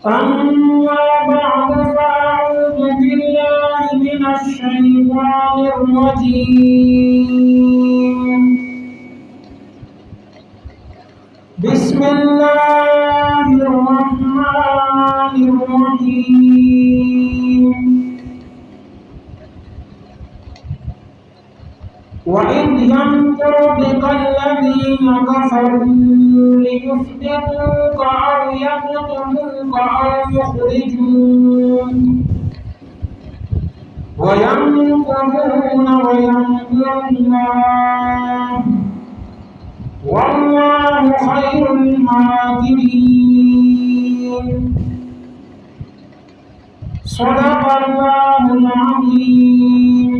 أما بعد فأعوذ بالله من الشيطان الرجيم. بسم الله الرحمن الرحيم. وإذ يمكر بك الذين كفروا ليثبتوك أو يقتلوك أو يخرجوك ويمكرون ويمكر الله والله خير الماكرين. صدق الله العظيم.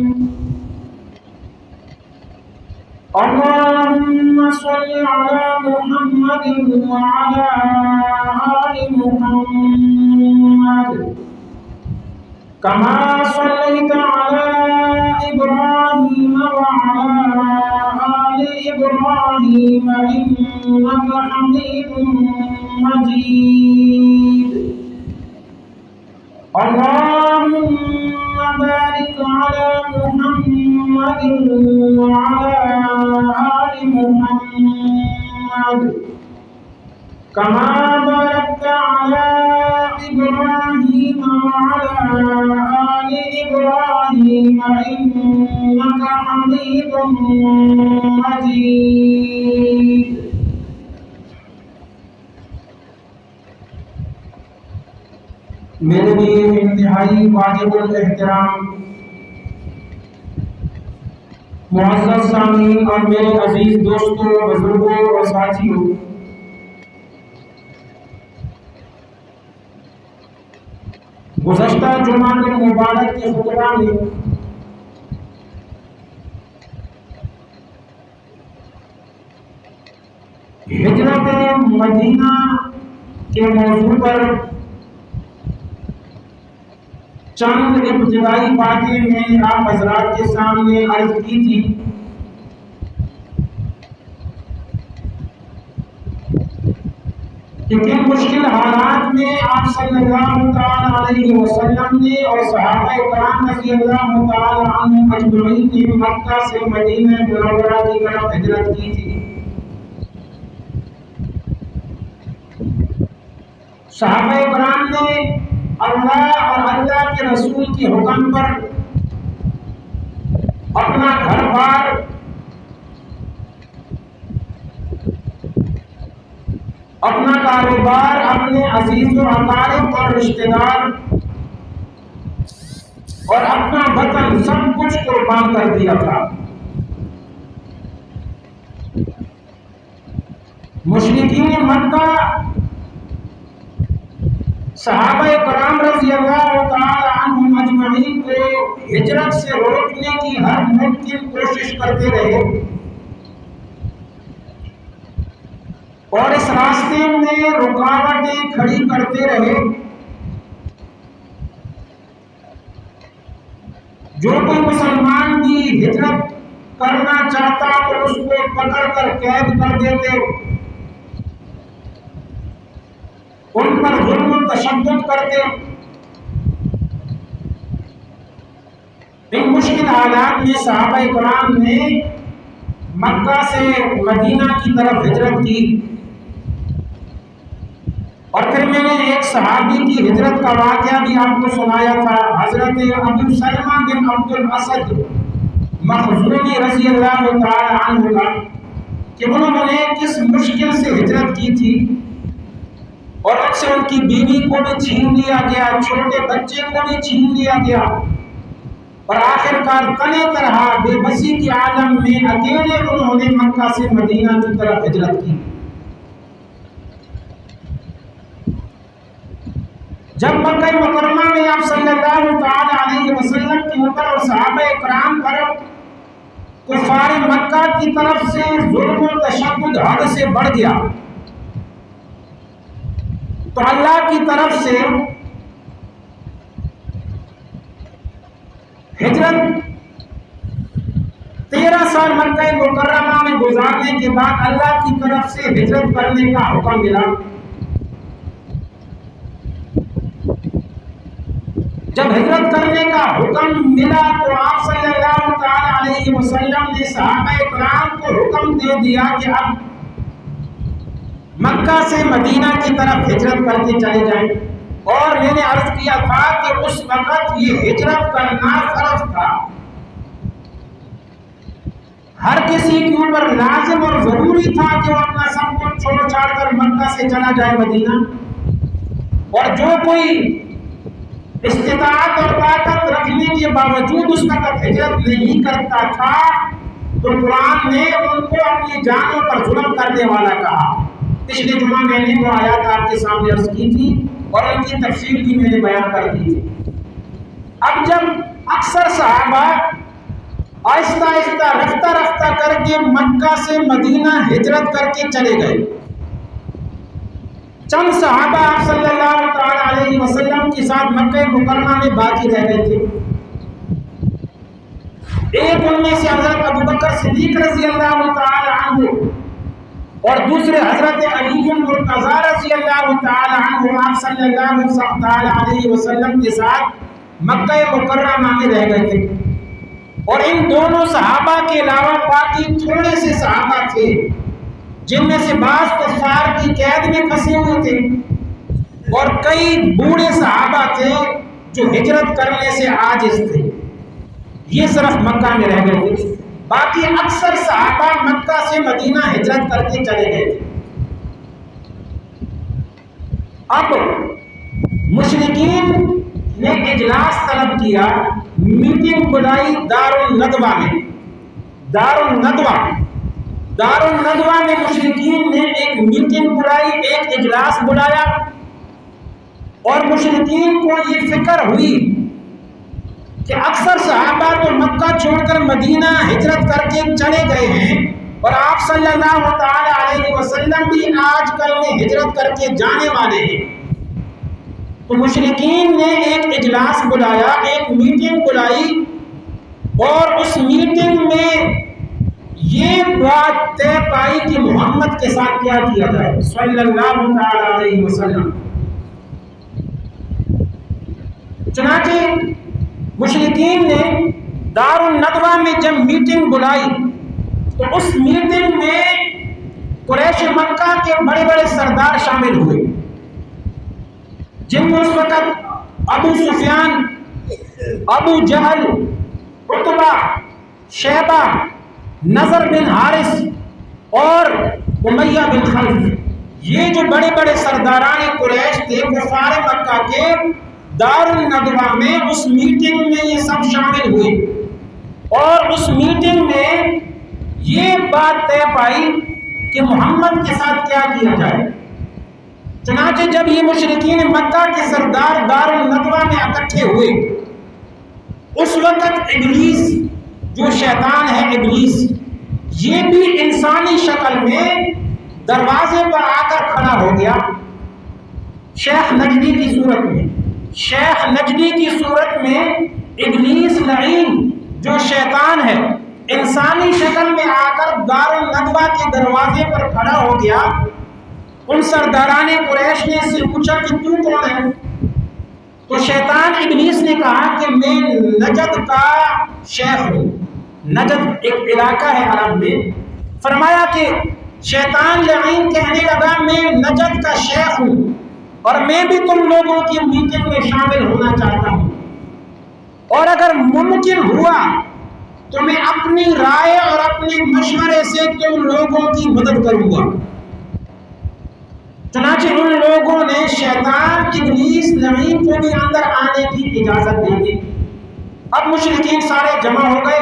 اللهم صل على محمد وعلى آل محمد كما صليت على إبراهيم وعلى آل إبراهيم إنك حميد مجيد. اللهم بارك على محمد وعلى آل محمد كما باركت على إبراهيم وعلى آل إبراهيم إنك حميد مجيد. میرے لیے انتہائی واجب الاحترام معزز سامعین اور میرے عزیز دوستوں، بزرگوں اور ساتھیوں، گزشتہ جمعہ کے مبارک کے خطبہ میں ہجرت مدینہ کے موضوع پر چند ابتدائی باتیں میں آپ حضرات کے سامنے عرض کی تھی کہ کن مشکل حالات میں آپ صلی اللہ تعالی علیہ وسلم نے اور صحابہ کرام رضی اللہ تعالی عنہم اجمعین نے مکہ سے مدینہ منورہ کی طرف ہجرت کی تھی. صحابہ کرام نے اللہ اور اللہ کے رسول کے حکم پر اپنا گھر بار، اپنا کاروبار، اپنے عزیز و اقارب اور رشتہ دار اور اپنا وطن سب کچھ قربان کر دیا تھا. مشرکین مکہ صحابہ کرام رضی اللہ تعالی عنہم اجمعین کو ہجرت سے روکنے کی ہر ممکن کوشش کرتے رہے اور اس راستے میں رکاوٹیں کھڑی کرتے رہے. جو کوئی مسلمان بھی ہجرت کرنا چاہتا تو اس کو پکڑ کر قید کر دیتے، ان پر ظلم و تشدد کرتے. ان مشکل حالات میں صحابہ کرام نے مکہ سے مدینہ کی طرف ہجرت کی. اور پھر میں نے ایک صحابی کی ہجرت کا واقعہ بھی آپ کو سنایا تھا، حضرت ابو سلمہ بن عبد الاسد مخزومی رضی اللہ تعالی عنہ کا، کہ انہوں نے کس مشکل سے ہجرت کی تھی اور ان سے ان کی بیوی کو بھی چھین لیا گیا، چھوٹے بچے کو بھی چھین لیا گیا اور آخر کار تنہ طرح بے بسی کے عالم میں اکیلے انہوں نے مکہ سے مدینہ کی طرف ہجرت کی. جب مکہ مکرمہ میں آپ صلی اللہ تعالی علیہ وسلم کے اوپر اور صحابہ کرام پر کفار مکہ کی طرف سے ظلم و تشدد حد سے بڑھ گیا تو اللہ کی طرف سے ہجرت 13 سال مکہ مکرمہ میں گزارنے کے بعد اللہ کی طرف سے ہجرت کرنے کا حکم ملا. جب ہجرت کرنے کا حکم ملا تو آپ صلی اللہ تعالی علیہ وسلم نے صحابہ کرام کو حکم دے دیا کہ اب مکہ سے مدینہ کی طرف ہجرت کر کے چلے جائیں. اور میں نے عرض کیا تھا کہ اس وقت یہ ہجرت کرنا فرض تھا، ہر کسی کے اوپر لازم اور ضروری تھا کہ وہ اپنا سب کچھ چھوڑ چھاڑ کر مکہ سے چلا جائے مدینہ. اور جو کوئی استطاعت اور طاقت رکھنے کے باوجود اس وقت ہجرت نہیں کرتا تھا تو قرآن نے ان کو اپنی جانوں پر ظلم کرنے والا کہا. پچھلے جمعہ میں نے وہ آیات آپ کے سامنے عرض کی تھی اور ان کی تفصیل بھی میں نے بیان کر دی تھی. اب جب اکثر صحابہ آہستہ آہستہ رفتہ رفتہ کر کے مکہ سے مدینہ ہجرت کر کے چلے گئے، چند صحابہ آپ صلی اللہ تعالی علیہ وسلم کے ساتھ مکہ مکرمہ میں باقی رہ گئے تھے. ایک ان میں سے حضرت ابوبکر صدیق رضی اللہ تعالی عنہ اور دوسرے حضرت علی مرتضی رضی اللہ تعالی عنہ آپ صلی اللہ تعالی علیہ وسلم کے ساتھ مکہ مکرمہ میں رہ گئے تھے. اور ان دونوں صحابہ کے علاوہ باقی تھوڑے سے صحابہ تھے جن میں سے بعض کفار کی قید میں پھنسے ہوئے تھے اور کئی بوڑھے صحابہ تھے جو ہجرت کرنے سے عاجز تھے. یہ صرف مکہ میں رہ گئے تھے، باقی اکثر صحابہ مکہ سے مدینہ ہجرت کر کے چلے گئے تھے. اب مشرکین نے اجلاس طلب کیا، میٹنگ بلائی دارالندوہ میں. دارالندوہ میں مشرکین نے ایک میٹنگ بلائی، ایک اجلاس بلایا، اور مشرکین کو یہ فکر ہوئی کہ اکثر صحابہ تو مکہ چھوڑ کر مدینہ ہجرت کر کے چلے گئے ہیں اور آپ صلی اللہ تعالی علیہ وسلم بھی آج کل میں ہجرت کر کے جانے والے ہیں. تو مشرکین نے ایک اجلاس بلایا، ایک میٹنگ بلائی، اور اس میٹنگ میں یہ بات طے پائی کہ محمد کے ساتھ کیا کیا جائے صلی اللہ تعالی علیہ وسلم. چنانچہ مشرکین نے دارالندوہ میں جب میٹنگ بلائی تو اس میٹنگ میں قریش مکہ کے بڑے بڑے سردار شامل ہوئے، جن میں اس وقت ابو سفیان، ابو جہل، عتبہ، شیبہ، نضر بن حارث اور امیہ بن خلف، یہ جو بڑے بڑے سرداران قریش تھے کفار مکہ کے، دارالندوہ میں اس میٹنگ میں یہ سب شامل ہوئے. اور اس میٹنگ میں یہ بات طے پائی کہ محمد کے ساتھ کیا کیا جائے. چنانچہ جب یہ مشرکین مکہ کے سردار دارالندوہ میں اکٹھے ہوئے، اس وقت ابلیس جو شیطان ہے، ابلیس یہ بھی انسانی شکل میں دروازے پر آ کر کھڑا ہو گیا، شیخ نجدی کی صورت میں. شیخ نجدی کی صورت میں ابلیس لعین جو شیطان ہے انسانی شکل میں آ کر دارالندوہ کے دروازے پر کھڑا ہو گیا. ان سرداران قریش نے اس سے پوچھا کہ تو کون ہے؟ تو شیطان ابلیس نے کہا کہ میں نجد کا شیخ ہوں. نجد ایک علاقہ ہے عرب میں. فرمایا کہ شیطان لعین کہنے لگا میں نجد کا شیخ ہوں اور میں بھی تم لوگوں کی میٹنگ میں شامل ہونا چاہتا ہوں، اور اگر ممکن ہوا تو میں اپنی رائے اور اپنے مشورے سے تم لوگوں کی مدد کروں گا. چنانچہ ان لوگوں نے شیطان ابلیس لعین کو بھی اندر آنے کی اجازت دے دی. اب مشرکین سارے جمع ہو گئے،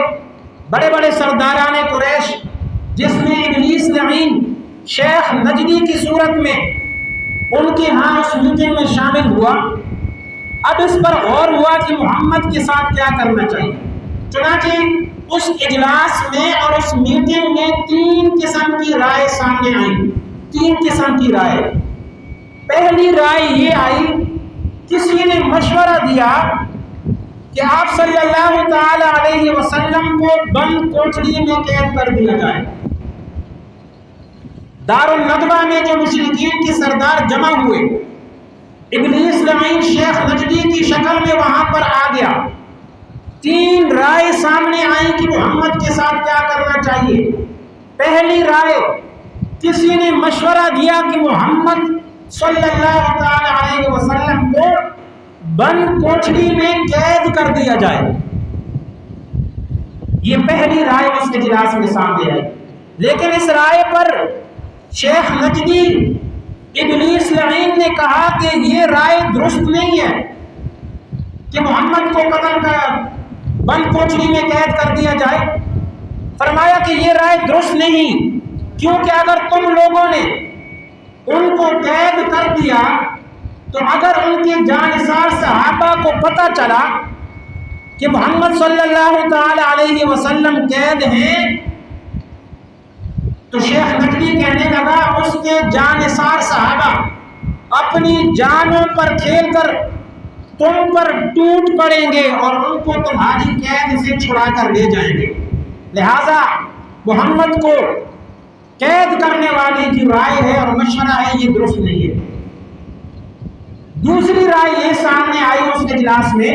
بڑے بڑے سرداران قریش جس میں ابلیس لعین شیخ نجدی کی صورت میں ان کے ہاں اس میٹنگ میں شامل ہوا. اب اس پر غور ہوا کہ محمد کے ساتھ کیا کرنا چاہیے. چنانچہ اس اجلاس میں اور اس میٹنگ میں 3 قسم کی رائے سامنے آئی. 3 قسم کی رائے. پہلی رائے یہ آئی، کسی نے مشورہ دیا کہ آپ صلی اللہ تعالی علیہ وسلم کو بند کوٹری میں قید کر دیا جائے. دارالندوہ میں جو مشرکین کے سردار جمع ہوئے، ابلیس لعین شیخ نجدی کی شکل میں وہاں پر آ گیا. 3 رائے سامنے آئی کہ محمد کے ساتھ کیا کرنا چاہیے. پہلی رائے، کسی نے مشورہ دیا کہ محمد صلی اللہ تعالی علیہ وسلم کو بند کوٹھڑی میں قید کر دیا جائے. یہ پہلی رائے اس اجلاس میں سامنے آئی. لیکن اس رائے پر شیخ نجدی ابلیس لعین نے کہا کہ یہ رائے درست نہیں ہے کہ محمد کو قتل کر بند کوٹھڑی میں قید کر دیا جائے. فرمایا کہ یہ رائے درست نہیں، کیونکہ اگر تم لوگوں نے ان کو قید کر دیا تو اگر ان کے جانثار صحابہ کو پتہ چلا کہ محمد صلی اللہ تعالی علیہ وسلم قید ہیں، تو شیخ نجدی کہنے لگا اس کے جانثار صحابہ اپنی جانوں پر کھیل کر تم پر ٹوٹ پڑیں گے اور ان کو تمہاری قید سے چھڑا کر لے جائیں گے. لہذا محمد کو قید کرنے والی جو رائے ہے اور مشورہ ہے یہ درست نہیں ہے. دوسری رائے یہ سامنے آئی اس اجلاس میں،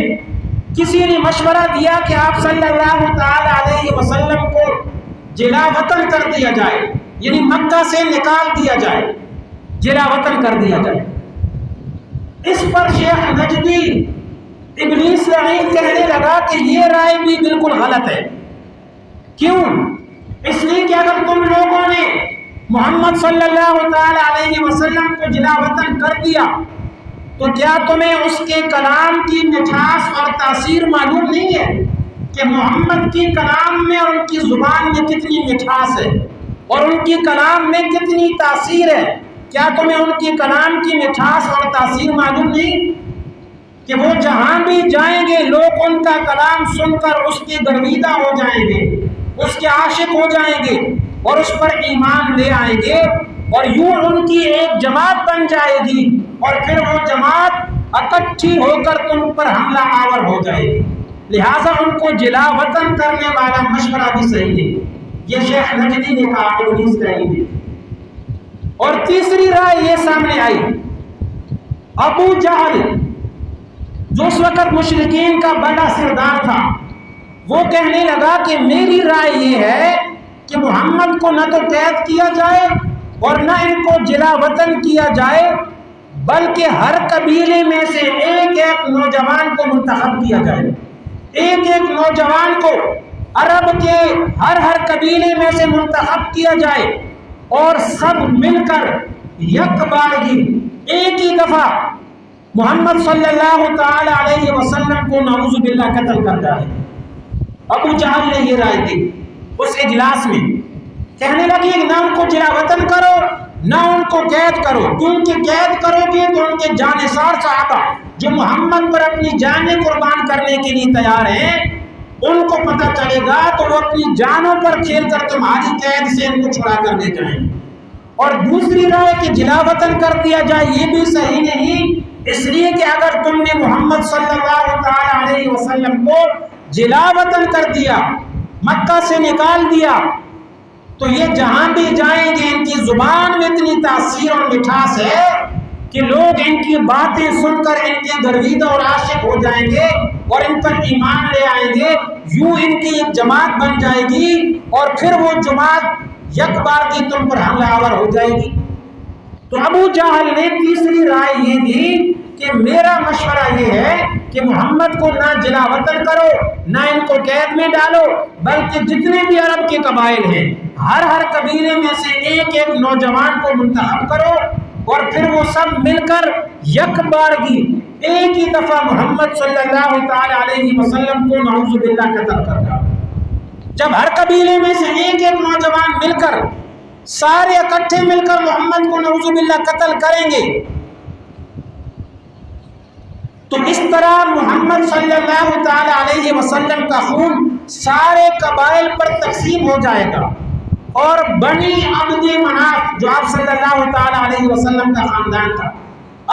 کسی نے مشورہ دیا کہ آپ صلی اللہ تعالی علیہ وسلم کو جلا وطن کر دیا جائے، یعنی مکہ سے نکال دیا جائے، جلا وطن کر دیا جائے. اس پر شیخ نجدی ابلیس لعین کہنے لگا کہ یہ رائے بھی بالکل غلط ہے. کیوں؟ اس لیے کہ اگر تم لوگوں نے محمد صلی اللہ تعالی علیہ وسلم کو جلا وطن کر دیا تو کیا تمہیں اس کے کلام کی مٹھاس اور تاثیر معلوم نہیں ہے کہ محمد کی کلام میں اور ان کی زبان میں کتنی مٹھاس ہے اور ان کی کلام میں کتنی تاثیر ہے؟ کیا تمہیں ان کی کلام کی مٹھاس اور تاثیر معلوم نہیں کہ وہ جہاں بھی جائیں گے لوگ ان کا کلام سن کر اس کے گرویدہ ہو جائیں گے، اس کے عاشق ہو جائیں گے اور اس پر ایمان لے آئیں گے، اور یوں ان کی ایک جماعت بن جائے گی اور پھر وہ جماعت اکٹھی ہو کر تم پر حملہ آور ہو جائے گی. لہٰذا ان کو جلا وطن کرنے والا مشورہ بھی صحیح نہیں. یہ شیخ نجدی نے کہا، ابلیس لعین نے. اور تیسری رائے یہ سامنے آئی، ابو جہل جو اس وقت مشرکین کا بڑا سردار تھا، وہ کہنے لگا کہ میری رائے یہ ہے کہ محمد کو نہ تو قید کیا جائے اور نہ ان کو جلا وطن کیا جائے، بلکہ ہر قبیلے میں سے ایک ایک نوجوان کو منتخب کیا جائے. ایک ایک نوجوان کو عرب کے ہر قبیلے میں سے منتخب کیا جائے اور سب مل کر یک بارگی ایک ہی دفعہ محمد صلی اللہ تعالی علیہ وسلم کو نعوذ باللہ قتل کر جائے. ابو جہل نے یہ رائے دی اس اجلاس میں. کہنے لگے نہ ان کو جلا وطن کرو نہ ان کو قید کرو، کیونکہ قید کرو گے تو ان کے جانثار صحابہ جو محمد پر اپنی جانیں قربان کرنے کے لیے تیار ہیں ان کو پتہ چلے گا تو وہ اپنی جانوں پر کھیل کر تمہاری قید سے ان کو چھڑا کر لے جائیں. اور دوسری رائے کہ جلا وطن کر دیا جائے یہ بھی صحیح نہیں، اس لیے کہ اگر تم نے محمد صلی اللہ تعالی علیہ وسلم کو جلا وطن کر دیا، مکہ سے نکال دیا، تو یہ جہاں بھی جائیں گے ان کی زبان میں اتنی تاثیر اور مٹھاس ہے کہ لوگ ان کی باتیں سن کر ان کے گرویدہ اور عاشق ہو جائیں گے اور ان پر ایمان لے آئیں گے. یوں ان کی ایک جماعت بن جائے گی اور پھر وہ جماعت یک بار کی تم پر حملہ آور ہو جائے گی. تو ابو جہل نے تیسری رائے یہ دی کہ میرا مشورہ یہ ہے کہ محمد کو نہ جلا وطن کرو نہ ان کو قید میں ڈالو، بلکہ جتنے بھی عرب کے قبائل ہیں ہر قبیلے میں سے ایک ایک نوجوان کو منتخب کرو اور پھر وہ سب مل کر یک بارگی ایک ہی دفعہ محمد صلی اللہ تعالی علیہ وسلم کو نعوذ باللہ قتل کر دو. جب ہر قبیلے میں سے ایک ایک نوجوان مل کر سارے اکٹھے مل کر محمد کو نعوذ باللہ قتل کریں گے تو اس طرح محمد صلی اللہ تعالی علیہ وسلم کا خون سارے قبائل پر تقسیم ہو جائے گا، اور بنی عبد مناف جو آپ صلی اللہ تعالی علیہ وسلم کا خاندان تھا.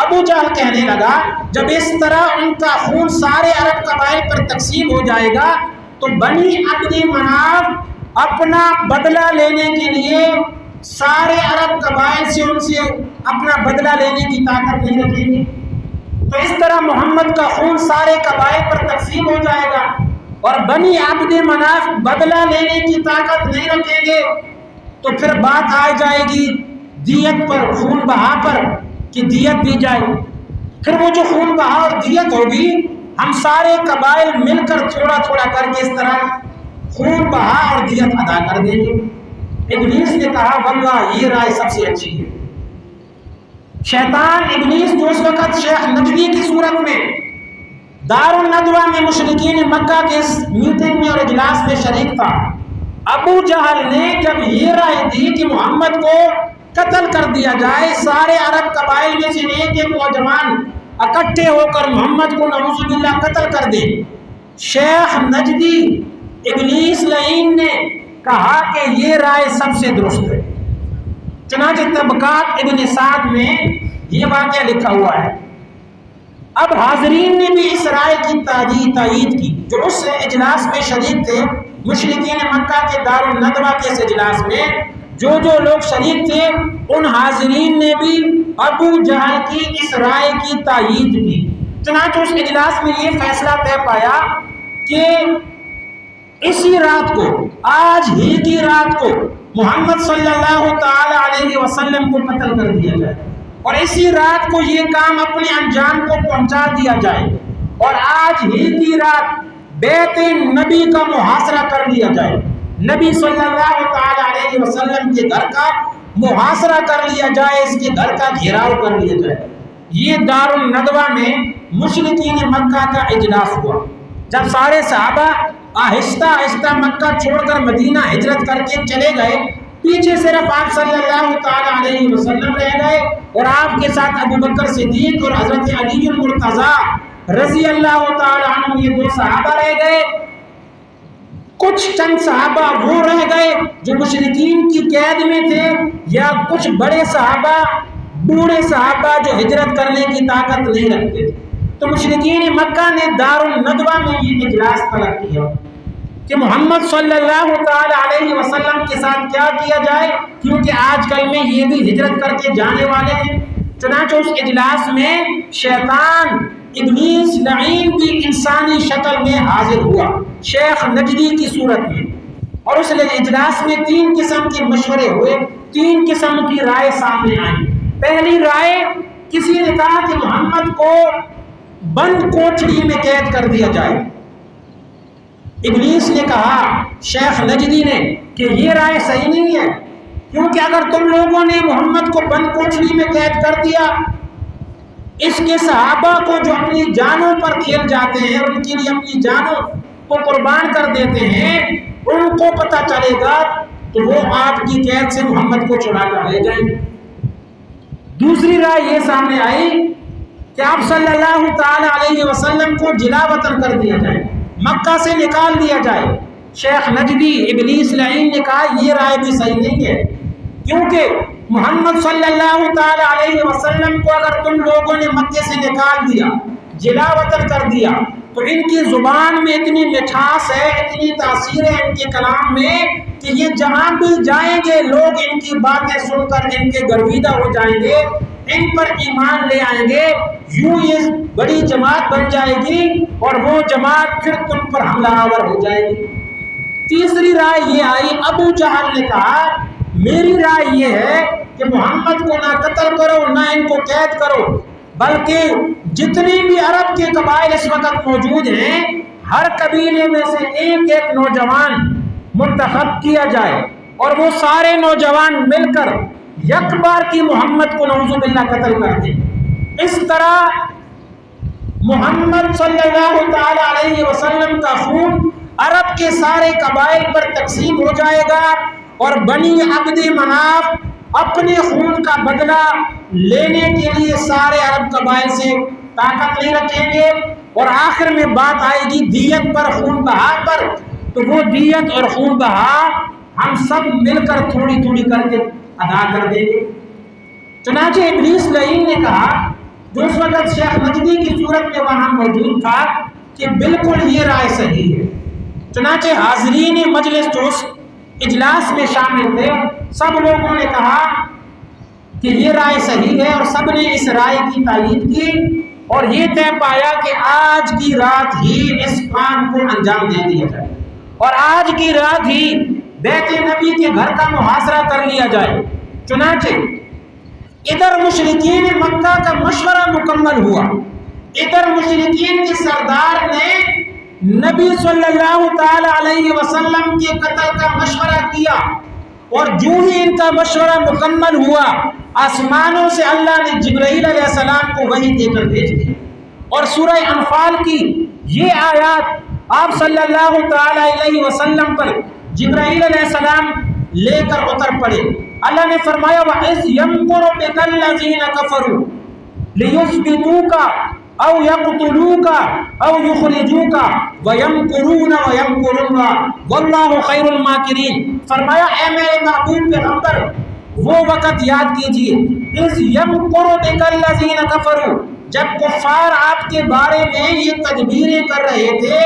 ابو جہل کہنے لگا جب اس طرح ان کا خون سارے عرب قبائل پر تقسیم ہو جائے گا تو بنی عبد مناف اپنا بدلہ لینے کے لیے سارے عرب قبائل سے ان سے اپنا بدلہ لینے کی طاقت نہیں رکھیں گے. تو اس طرح محمد کا خون سارے قبائل پر تقسیم ہو جائے گا اور بنی عبد مناف بدلہ لینے کی طاقت نہیں رکھیں گے، تو پھر بات آ جائے گی دیت پر، خون بہا پر، کہ دیت دی جائے۔ پھر وہ جو خون بہا اور دیت ہوگی، ہم سارے قبائل مل کر تھوڑا تھوڑا کر کے اس طرح خون بہا اور دیت ادا کر دیں گے۔ ابلیس نے کہا واللہ یہ رائے سب سے اچھی ہے۔ شیطان ابلیس جو اس وقت شیخ نجدی کی صورت میں دار الندوہ میں مشرکین مکہ کے اس میٹنگ میں اور اجلاس میں شریک تھا، ابو جہل نے جب یہ رائے دی کہ محمد کو قتل کر دیا جائے، سارے عرب قبائل میں سے ایک ایک نوجوان اکٹھے ہو کر محمد کو نعوذ باللہ قتل کر دے، شیخ نجدی ابلیس لعین نے کہا کہ یہ رائے سب سے درست ہے۔ چنانچہ طبقات ابن سعد میں یہ واقعہ لکھا ہوا ہے۔ اب حاضرین نے بھی اس رائے کی تائید کی، جو اس اجلاس میں شریک تھے، مشرکین مکہ کے دار الندوہ کے اس اجلاس میں جو لوگ شریک تھے، ان حاضرین نے بھی ابو جہل کی اس رائے کی تائید کی۔ چنانچہ اس اجلاس میں یہ فیصلہ طے پایا کہ اسی رات کو، آج ہی کی رات کو محمد صلی اللہ تعالی علیہ وسلم کو قتل کر دیا جائے، اور اسی رات کو یہ کام اپنے انجام کو پہنچا دیا جائے، اور آج ہی کی رات بیت نبی کا محاصرہ کر لیا جائے، نبی صلی اللہ تعالی علیہ وسلم کے گھر کا محاصرہ کر لیا جائے، اس کے گھر کا گھیراؤ کر لیا جائے۔ یہ دار الندوہ میں مشرکین مکہ کا اجلاس ہوا، جب سارے صحابہ آہستہ آہستہ مکہ چھوڑ کر مدینہ ہجرت کر کے چلے گئے، پیچھے صرف آپ صلی اللہ تعالی علیہ وسلم رہ گئے، اور آپ کے ساتھ ابو بکر صدیق اور حضرت علی المرتضیٰ رضی اللہ تعالی عنہ، یہ دو صحابہ رہ گئے۔ کچھ چند صحابہ وہ رہ گئے جو مشرکین کی قید میں تھے، یا کچھ بڑے صحابہ، بوڑھے صحابہ جو ہجرت کرنے کی طاقت نہیں رکھتے تھے۔ تو مشرکین مکہ نے دار الندوہ میں یہ اجلاس طلب کیا کہ محمد صلی اللہ تعالی علیہ وسلم کے ساتھ کیا کیا جائے، کیونکہ آج کل میں یہ بھی ہجرت کر کے جانے والے ہیں۔ چنانچہ اس اجلاس میں شیطان ابلیس لعین بھی انسانی شکل میں حاضر ہوا، شیخ نجدی کی صورت میں، اور اس اجلاس میں تین قسم کے مشورے ہوئے، تین قسم کی رائے سامنے آئی۔ پہلی رائے، کسی نے کہا کہ محمد کو بند کوٹڑی میں قید کر دیا جائے۔ ابلیس نے کہا شیخ نجدی نے کہ یہ رائے صحیح نہیں ہے، کیونکہ اگر تم لوگوں نے محمد کو بند کوٹڑی میں قید کر دیا، اس کے صحابہ کو جو اپنی جانوں پر کھیل جاتے ہیں اور ان کے لیے اپنی جانوں کو قربان کر دیتے ہیں، ان کو پتہ چلے گا تو وہ آپ کی قید سے محمد کو چھڑا کر لے جائیں گے۔ دوسری رائے یہ سامنے آئی کہ آپ صلی اللہ تعالی علیہ وسلم کو جلا وطن کر دیا جائے، مکہ سے نکال دیا جائے۔ شیخ نجدی ابلیس لعین نے کہا یہ رائے بھی صحیح نہیں ہے، کیونکہ محمد صلی اللہ تعالی علیہ وسلم کو اگر تم لوگوں نے مکے سے نکال دیا، جلا وطن کر دیا، تو ان کی زبان میں اتنی مٹھاس ہے، اتنی تاثیر ہے ان کے کلام میں کہ یہ جہاں بھی جائیں گے لوگ ان کی باتیں سن کر ان کے گرویدہ ہو جائیں گے، ان پر ایمان لے آئیں گے، یوں یہ بڑی جماعت بن جائے گی اور وہ جماعت پھر تم پر حملہ آور ہو جائے گی۔ تیسری رائے یہ آئی، ابو جہل نے کہا میری رائے یہ ہے کہ محمد کو نہ قتل کرو نہ ان کو قید کرو، بلکہ جتنی بھی عرب کے قبائل اس وقت موجود ہیں، ہر قبیلے میں سے ایک ایک نوجوان منتخب کیا جائے، اور وہ سارے نوجوان مل کر یک بار کی محمد کو نعوذ باللہ قتل کر دیں۔ اس طرح محمد صلی اللہ تعالی علیہ وسلم کا خون عرب کے سارے قبائل پر تقسیم ہو جائے گا، اور بنی عبد مناف اپنے خون کا بدلہ لینے کے لیے سارے عرب قبائل سے طاقت نہیں رکھیں گے، اور آخر میں بات آئے گی دیت پر، خون بہا پر، تو وہ دیت اور خون بہا ہم سب مل کر تھوڑی تھوڑی کر کے ادا کر دیں گے۔ چنانچہ ابلیس لعین نے کہا، جو اس وقت شیخ نجدی کی صورت میں وہاں موجود تھا، کہ بالکل یہ رائے صحیح ہے۔ چنانچہ حاضرین مجلس جو اس اجلاس میں شامل تھے، سب لوگوں نے کہا کہ یہ رائے صحیح ہے، اور سب نے اس رائے کی تائید کی، اور یہ طے پایا کہ آج کی رات ہی اس کام کو انجام دے دیا جائے اور آج کی رات ہی بیت نبی کے گھر کا محاصرہ کر لیا جائے۔ چنانچہ ادھر مشرکین مکہ کا مشورہ مکمل ہوا، ادھر مشرکین کے سردار نے نبی صلی اللہ تعالی علیہ وسلم کے قتل کا مشورہ کیا، اور جو ہی ان کا مشورہ مکمل ہوا آسمانوں سے اللہ نے جبرائیل علیہ السلام کو وحی دے کر بھیج دی، اور سورہ انفال کی یہ آیات آپ صلی اللہ تعالی علیہ وسلم پر جبرائیل علیہ السلام لے کر اتر پڑے۔ اللہ نے فرمایا وَإِذْ يَمْكُرُ بِكَ الَّذِينَ كَفَرُوا لِيُثْبِتُوكَ او یقتلوک او یخرجوک ویمکرون ویمکر اللہ واللہ خیر الماکرین۔ فرمایا اے میرے محبوب پیغمبر وہ وقت یاد کیجئے اذ یمکر بک الذین کفروا، جب کفار آپ کے بارے میں یہ تدبیریں کر رہے تھے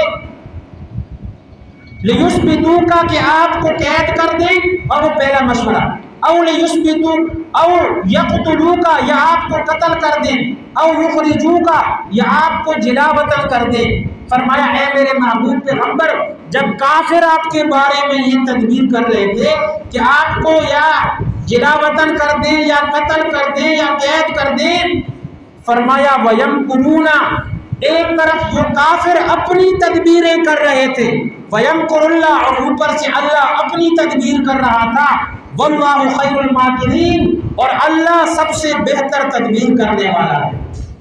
لیثبتوک کہ آپ کو قید کر دیں، اور وہ پہلا مشورہ، او لیثبتوک او یقتلوک یا آپ کو قتل کر دیں، او یخرجوک یا آپ کو جلا وطن کر دیں۔ فرمایا اے میرے محبوب پیغمبر جب کافر آپ کے بارے میں یہ تدبیر کر رہے تھے کہ آپ کو یا جلا وطن کر دیں یا قتل کر دیں یا قید کر دیں، فرمایا وَيَمْكُرُونَ، ایک طرف جو کافر اپنی تدبیریں کر رہے تھے، وَيَمْكُرُ اللَّهُ، اور اوپر سے اللہ اپنی تدبیر کر رہا تھا، وَاللَّهُ خَيْرُ الْمَاكِرِينَ، اور اللہ سب سے بہتر تدبیر کرنے والا ہے۔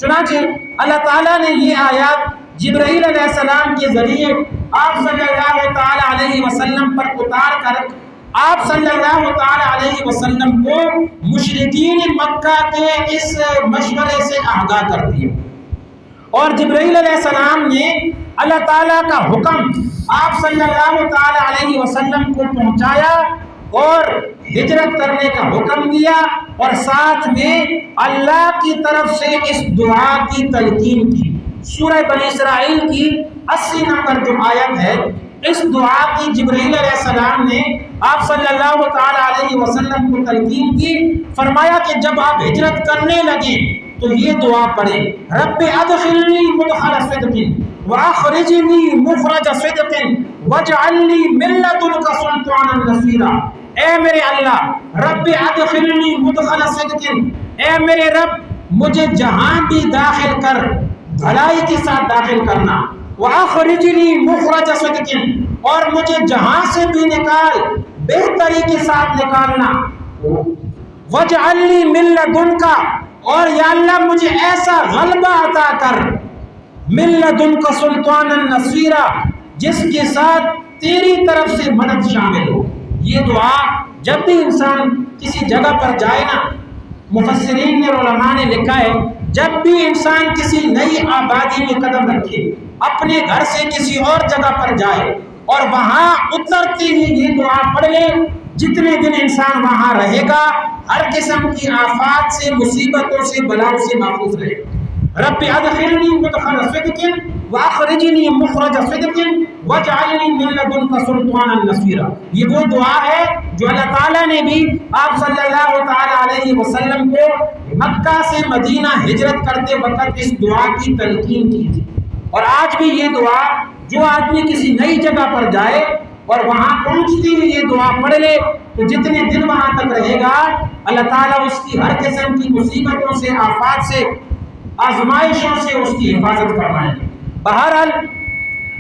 چنانچہ اللہ تعالیٰ نے یہ آیات جبرائیل علیہ السلام کے ذریعے آپ صلی اللہ تعالی علیہ وسلم پر اتار کر آپ صلی اللہ تعالی علیہ وسلم کو مشرکین مکہ کے اس مشورے سے آگاہ کر دیا، اور جبرائیل علیہ السلام نے اللہ تعالیٰ کا حکم آپ صلی اللہ تعالی علیہ وسلم کو پہنچایا اور ہجرت کرنے کا حکم دیا، اور ساتھ میں اللہ کی طرف سے اس دعا کی تلقین کی۔ سورہ بنی اسرائیل کی 80 نمبر جو آیت ہے، اس دعا کی جبرائیل علیہ السلام نے آپ صلی اللہ تعالی علیہ وسلم کو تلقین کی۔ فرمایا کہ جب آپ ہجرت کرنے لگے تو یہ دعا پڑھیں، رب ادخلنی مدخل صدق واخرجنی مخرج صدق واجعلنی من لدنک سلطانا نصیرا۔ اے میرے اللہ، رب ادخلنی مدخل صدق، اے میرے رب مجھے جہاں بھی داخل کر بھلائی کے ساتھ داخل کرنا، وَأَخْرِجْنِي مُخْرَجَ صِدْقٍ، اور مجھے جہاں سے بھی نکال بہتری کے ساتھ نکالنا، وَاجْعَلْ لِي مِن لَّدُنْكَ، اور یا اللہ مجھے ایسا غلبہ عطا کر، مِن لَّدُنْكَ سُلْطَانًا نَصِيرًا، جس کے ساتھ تیری طرف سے مدد شامل ہو۔ یہ دعا جب بھی انسان کسی جگہ پر جائے نا، مفسرین نے علماء نے لکھا ہے جب بھی انسان کسی نئی آبادی میں قدم رکھے، اپنے گھر سے کسی اور جگہ پر جائے اور وہاں اترتے ہی یہ دعا پڑھ لے، جتنے دن انسان وہاں رہے گا ہر قسم کی آفات سے، مصیبتوں سے، بلاؤں سے محفوظ رہے گا۔ رب ادخلنی مدخل صدق واخرجنی مخرج صدق واجعلنی من لدنک سلطانا نصیرا۔ یہ وہ دعا ہے جو اللہ تعالیٰ نے بھی آپ صلی اللہ تعالی علیہ وسلم کو مکہ سے مدینہ ہجرت کرتے وقت اس دعا کی تلقین کی تھی، اور آج بھی یہ دعا جو آدمی کسی نئی جگہ پر جائے اور وہاں پہنچتی ہوئی یہ دعا پڑھ لے تو جتنے دن وہاں تک رہے گا اللہ تعالیٰ اس کی ہر قسم کی مصیبتوں سے، آفات سے، آزمائشوں سے اس کی حفاظت فرمائیں گے۔ بہرحال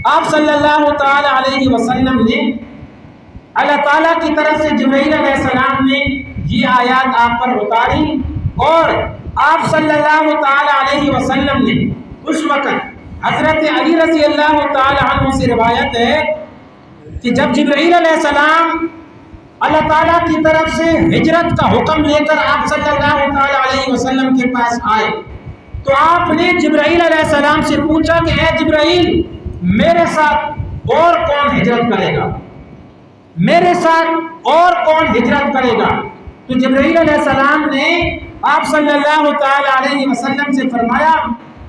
آپ صلی اللہ تعالی علیہ وسلم نے اللہ تعالیٰ کی طرف سے جبرائیل علیہ السلام نے یہ آیات آپ پر اتاری، اور آپ صلی اللہ تعالی علیہ وسلم نے اس وقت حضرت علی رضی اللہ تعالی عنہ سے روایت ہے کہ جب جبرائیل علیہ السلام اللہ تعالیٰ کی طرف سے ہجرت کا حکم لے کر آپ صلی اللہ تعالی علیہ وسلم کے پاس آئے تو آپ نے جبرائیل علیہ السلام سے پوچھا کہ اے جبرائیل، میرے ساتھ اور کون ہجرت کرے گا؟ میرے ساتھ اور کون ہجرت کرے گا؟ تو جبرائیل علیہ السلام نے آپ صلی اللہ تعالی علیہ وسلم سے فرمایا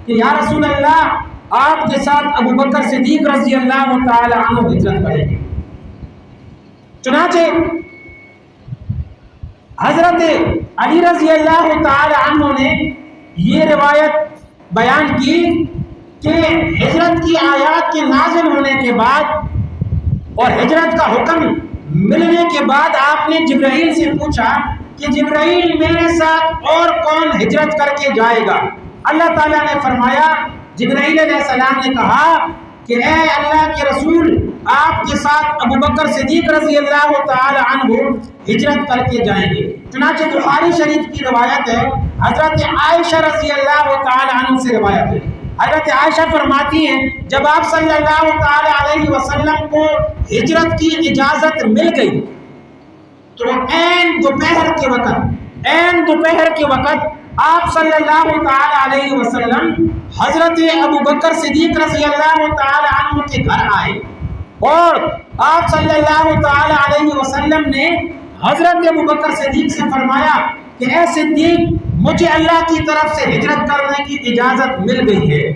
کہ یا رسول اللہ، آپ کے ساتھ ابو بکر صدیق رضی اللہ تعالی عنہ ہجرت کریں گے۔ چنانچہ حضرت علی رضی اللہ تعالی عنہ نے یہ روایت بیان کی کہ ہجرت کی آیات کے نازل ہونے کے بعد اور ہجرت کا حکم ملنے کے بعد آپ نے جبرائیل سے پوچھا کہ جبرائیل میرے ساتھ اور کون ہجرت کر کے جائے گا؟ اللہ تعالیٰ نے فرمایا، جبرائیل علیہ السلام نے کہا کہ اے اللہ کے رسول، آپ کے ساتھ ابو بکر صدیق رضی اللہ تعالی عنہ ہجرت کر کے جائیں گے۔ چنانچہ بخاری شریف کی روایت ہے، حضرت عائشہ رضی اللہ تعالی عنہ سے روایت ہے۔ حضرت عائشہ فرماتی ہیں جب آپ صلی اللہ تعالی علیہ وسلم کو ہجرت کی اجازت مل گئی تو عین دوپہر کے وقت آپ صلی اللہ تعالی علیہ وسلم حضرت ابو بکر صدیق رضی اللہ تعالی عنہ کے گھر آئے اور آپ صلی اللہ تعالی علیہ وسلم نے حضرت ابو بکر صدیق سے فرمایا کہ اے صدیق، مجھے اللہ کی طرف سے ہجرت کرنے کی اجازت مل گئی ہے۔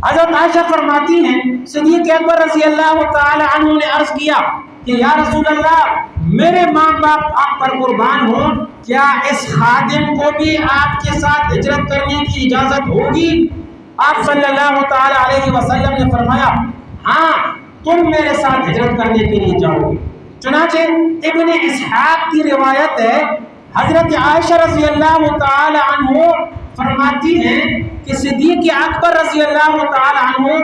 حضرت عائشہ فرماتی ہیں صدیق اکبر رضی اللہ تعالی عنہ نے عرض کیا کہ یا رسول اللہ، میرے ماں باپ آپ پر قربان ہوں، کیا اس خادم کو بھی آپ کے ساتھ ہجرت کرنے کی اجازت ہوگی؟ آپ صلی اللہ تعالی علیہ وسلم نے فرمایا ہاں، تم میرے ساتھ ہجرت کرنے کے لیے جاؤ گے۔ چنانچہ ابن اسحاق کی روایت ہے، حضرت عائشہ رضی اللہ تعالی عنہ فرماتی ہیں کہ صدیق اکبر رضی اللہ تعالی عنہ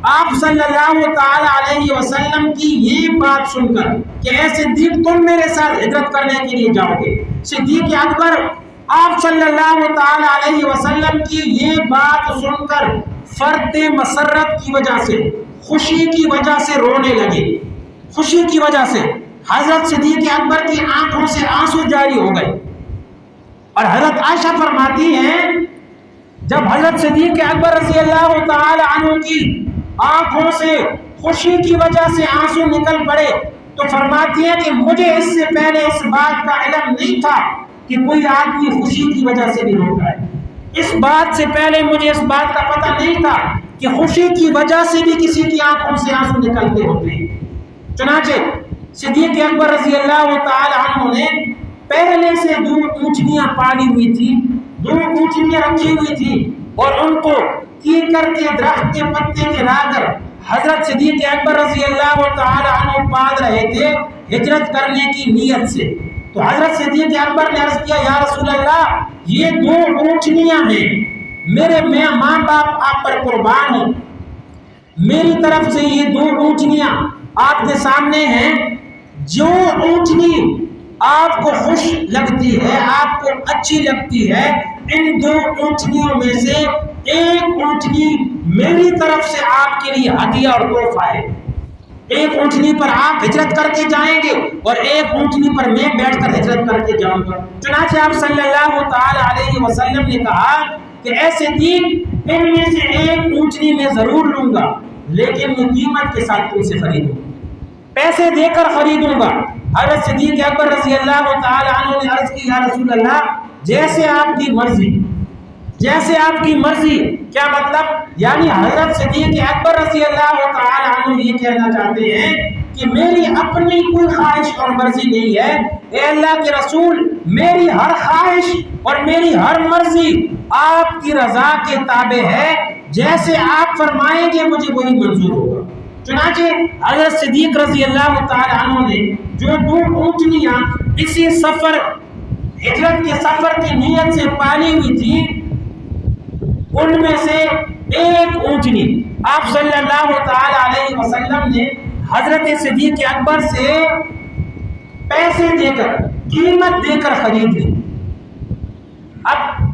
آپ صلی اللہ تعالی علیہ وسلم کی یہ بات سن کر کہ اے صدیق، تم میرے ساتھ ہجرت کرنے کے لیے جاؤ گے، صدیق اکبر آپ صلی اللہ تعالی علیہ وسلم کی یہ بات سن کر فرط مسرت کی وجہ سے، خوشی کی وجہ سے رونے لگے۔ خوشی کی وجہ سے حضرت صدیق اکبر کی آنکھوں سے آنسو جاری ہو گئے، اور حضرت عائشہ فرماتی ہیں جب حضرت صدیق اکبر رضی اللہ تعالی عنہ کی آنکھوں سے خوشی کی وجہ سے آنسو نکل پڑے تو فرماتی ہیں کہ مجھے اس سے پہلے اس بات کا علم نہیں تھا کہ کوئی آدمی خوشی کی وجہ سے بھی روتا ہے۔ اس بات سے پہلے مجھے اس بات کا پتہ نہیں تھا کہ خوشی کی وجہ سے بھی کسی کی آنکھوں سے آنسو نکلتے ہوتے ہیں۔ چنانچہ صدیق اکبر رضی اللہ تعالی عنہ نے پہلے سے 2 اونٹنیاں پالی ہوئی تھی، 2 اونٹنیاں رکھی ہوئی تھی، اور ان کو کیکر کے درخت کے پتے کے لا کر حضرت صدیق اکبر رضی اللہ تعالی عنہ پال رہے تھے ہجرت کرنے کی نیت سے۔ تو حضرت صدیق اکبر نے عرض کیا یا رسول اللہ، یہ 2 اونٹنیاں ہیں، میرے ماں باپ آپ پر قربان ہوں، میری طرف سے یہ 2 اونٹنیاں آپ کے سامنے ہیں، جو اونٹنی آپ کو خوش لگتی ہے، آپ کو اچھی لگتی ہے، ان 2 اونٹنیوں میں سے ایک اونٹنی میری طرف سے آپ کے لیے ہدیہ اور تحفہ ہے۔ ایک اونٹنی پر آپ ہجرت کر کے جائیں گے اور ایک اونٹنی پر میں بیٹھ کر ہجرت کر کے جاؤں گا۔ چنانچہ آپ صلی اللہ تعالی علیہ وسلم نے کہا کہ اے صدیق، ان میں سے ایک اونٹنی میں ضرور لوں گا، لیکن میں قیمت کے ساتھ تم سے خریدوں گا، پیسے دے کر خریدوں گا۔ حضرت صدیق اکبر رضی اللہ تعالی عنہ نے عرض کی یا رسول اللہ، جیسے آپ کی مرضی، جیسے آپ کی مرضی۔ کیا مطلب؟ یعنی حضرت صدیق اکبر رضی اللہ تعالی عنہ یہ کہنا چاہتے ہیں کہ میری اپنی کوئی خواہش اور مرضی نہیں ہے، اے اللہ کے رسول، میری ہر خواہش اور میری ہر مرضی آپ کی رضا کے تابع ہے، جیسے آپ فرمائیں گے مجھے وہی منظور ہوگا۔ چنانچہ حضرت صدیق رضی اللہ تعالی عنہ نے جو 2 اونٹنیاں اسی سفر، ہجرت کے سفر کی نیت سے پالی ہوئی تھی، ان میں سے ایک اونٹنی آپ صلی اللہ تعالی علیہ وسلم نے حضرت صدیق اکبر سے پیسے دے کر، قیمت دے کر خرید لی۔ اب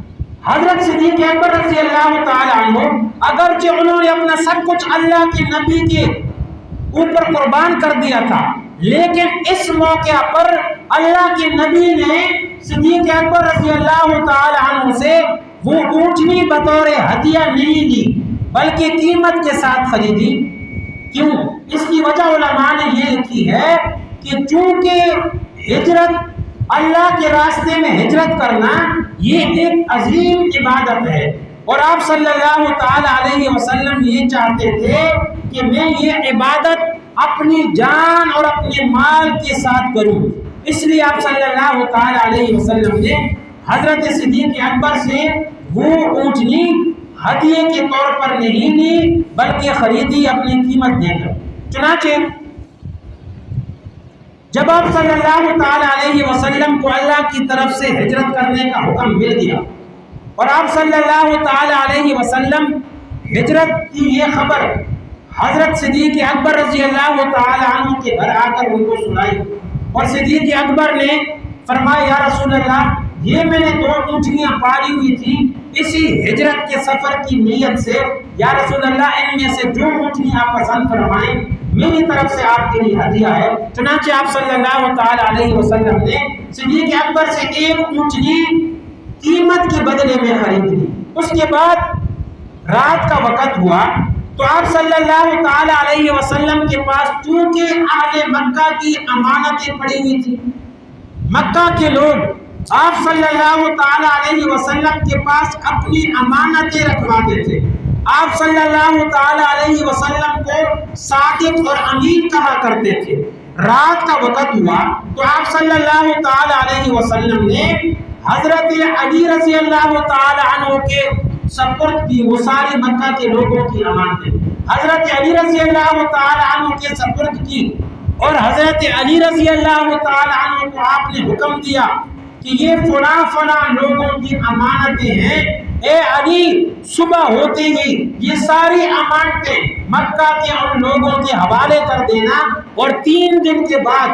حضرت صدیق اکبر رضی اللہ تعالی عنہ اگرچہ انہوں نے اپنا سب کچھ اللہ کے نبی کے اوپر قربان کر دیا تھا، لیکن اس موقع پر اللہ کے نبی نے صدیق اکبر رضی اللہ تعالی عنہ سے وہ اونٹنی بطور ہدیہ نہیں دی بلکہ قیمت کے ساتھ خریدی۔ کیوں؟ اس کی وجہ علماء نے یہ لکھی ہے کہ چونکہ ہجرت، اللہ کے راستے میں ہجرت کرنا یہ ایک عظیم عبادت ہے، اور آپ صلی اللہ تعالی علیہ وسلم یہ چاہتے تھے کہ میں یہ عبادت اپنی جان اور اپنے مال کے ساتھ کروں، اس لیے آپ صلی اللہ تعالی علیہ وسلم نے حضرت صدیق اکبر سے وہ اونٹنی ہدیے کے طور پر نہیں لی بلکہ خریدی اپنی قیمت دے کر۔ چنانچہ جب آپ صلی اللہ تعالی علیہ وسلم کو اللہ کی طرف سے ہجرت کرنے کا حکم مل گیا اور آپ صلی اللہ تعالی علیہ وسلم ہجرت کی یہ خبر حضرت صدیق اکبر رضی اللہ تعالی عنہ کے گھر آ کر ان کو سنائی، اور صدیق اکبر نے فرمایا یا رسول اللہ، یہ میں نے 2 اونٹنیاں پالی ہوئی تھی اسی ہجرت کے سفر کی نیت سے، یا رسول اللہ ان میں سے جو اونٹنی آپ پسند فرمائیں میری طرف سے آپ کے لیے ہدیہ ہے۔ چنانچہ آپ صلی اللہ تعالی علیہ وسلم نے صدیق اکبر سے 1 اونٹنی قیمت کے بدلے میں خرید لی۔ اس کے بعد رات کا وقت ہوا تو آپ صلی اللہ تعالی علیہ وسلم کے پاس چونکہ اہل مکہ کی امانتیں پڑی ہوئی تھی، مکہ کے لوگ آپ صلی اللہ تعالی علیہ وسلم کے پاس اپنی امانتیں رکھواتے تھے۔ آپ صلی اللہ تعالی علیہ وسلم کو صادق اور امین کہا کرتے تھے۔ رات کا وقت ہوا تو آپ صلی اللہ تعالی علیہ وسلم نے حضرت علی رضی اللہ تعالی عنہ کے سپرد کی وہ ساری مکہ کے لوگوں کی امانتیں حضرت علی رضی اللہ تعالی عنہ کے سپرد کی، اور حضرت علی رضی اللہ تعالی عنہ کو آپ نے حکم دیا کہ یہ فلاں فلاں لوگوں کی امانتیں ہیں، اے علی صبح ہوتے ہی یہ ساری امانتیں مکہ کے ان لوگوں کے حوالے کر دینا، اور 3 دن کے بعد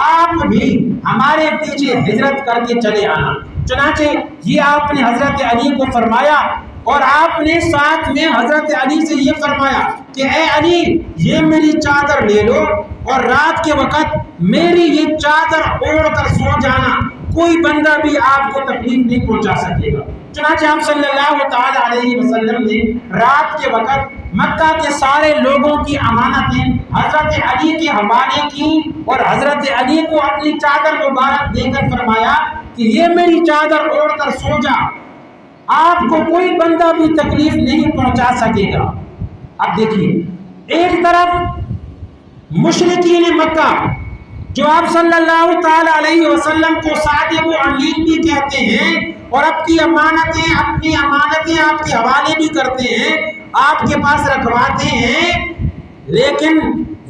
آپ بھی ہمارے پیچھے ہجرت کر کے چلے آنا۔ چنانچہ یہ آپ نے حضرت علی کو فرمایا، اور آپ نے ساتھ میں حضرت علی سے یہ فرمایا کہ اے علی یہ میری چادر لے لو اور رات کے وقت میری یہ چادر اوڑھ کر سو جانا، کوئی بندہ بھی آپ کو تکلیف نہیں پہنچا سکے گا۔ چنانچہ آپ صلی اللہ تعالی علیہ وسلم نے رات کے وقت مکہ کے سارے لوگوں کی امانتیں حضرت علی کے حوالے کی، اور حضرت علی کو اپنی چادر مبارک دے کر فرمایا کہ یہ میری چادر اوڑھ کر سو جا، آپ کو کوئی بندہ بھی تکلیف نہیں پہنچا سکے گا۔ اب دیکھیے، ایک طرف مشرکین مکہ جو آپ صلی اللہ تعالی علیہ وسلم کو صادق و امین بھی کہتے ہیں اور اپنی امانتیں آپ کے حوالے بھی کرتے ہیں، آپ کے پاس رکھواتے ہیں، لیکن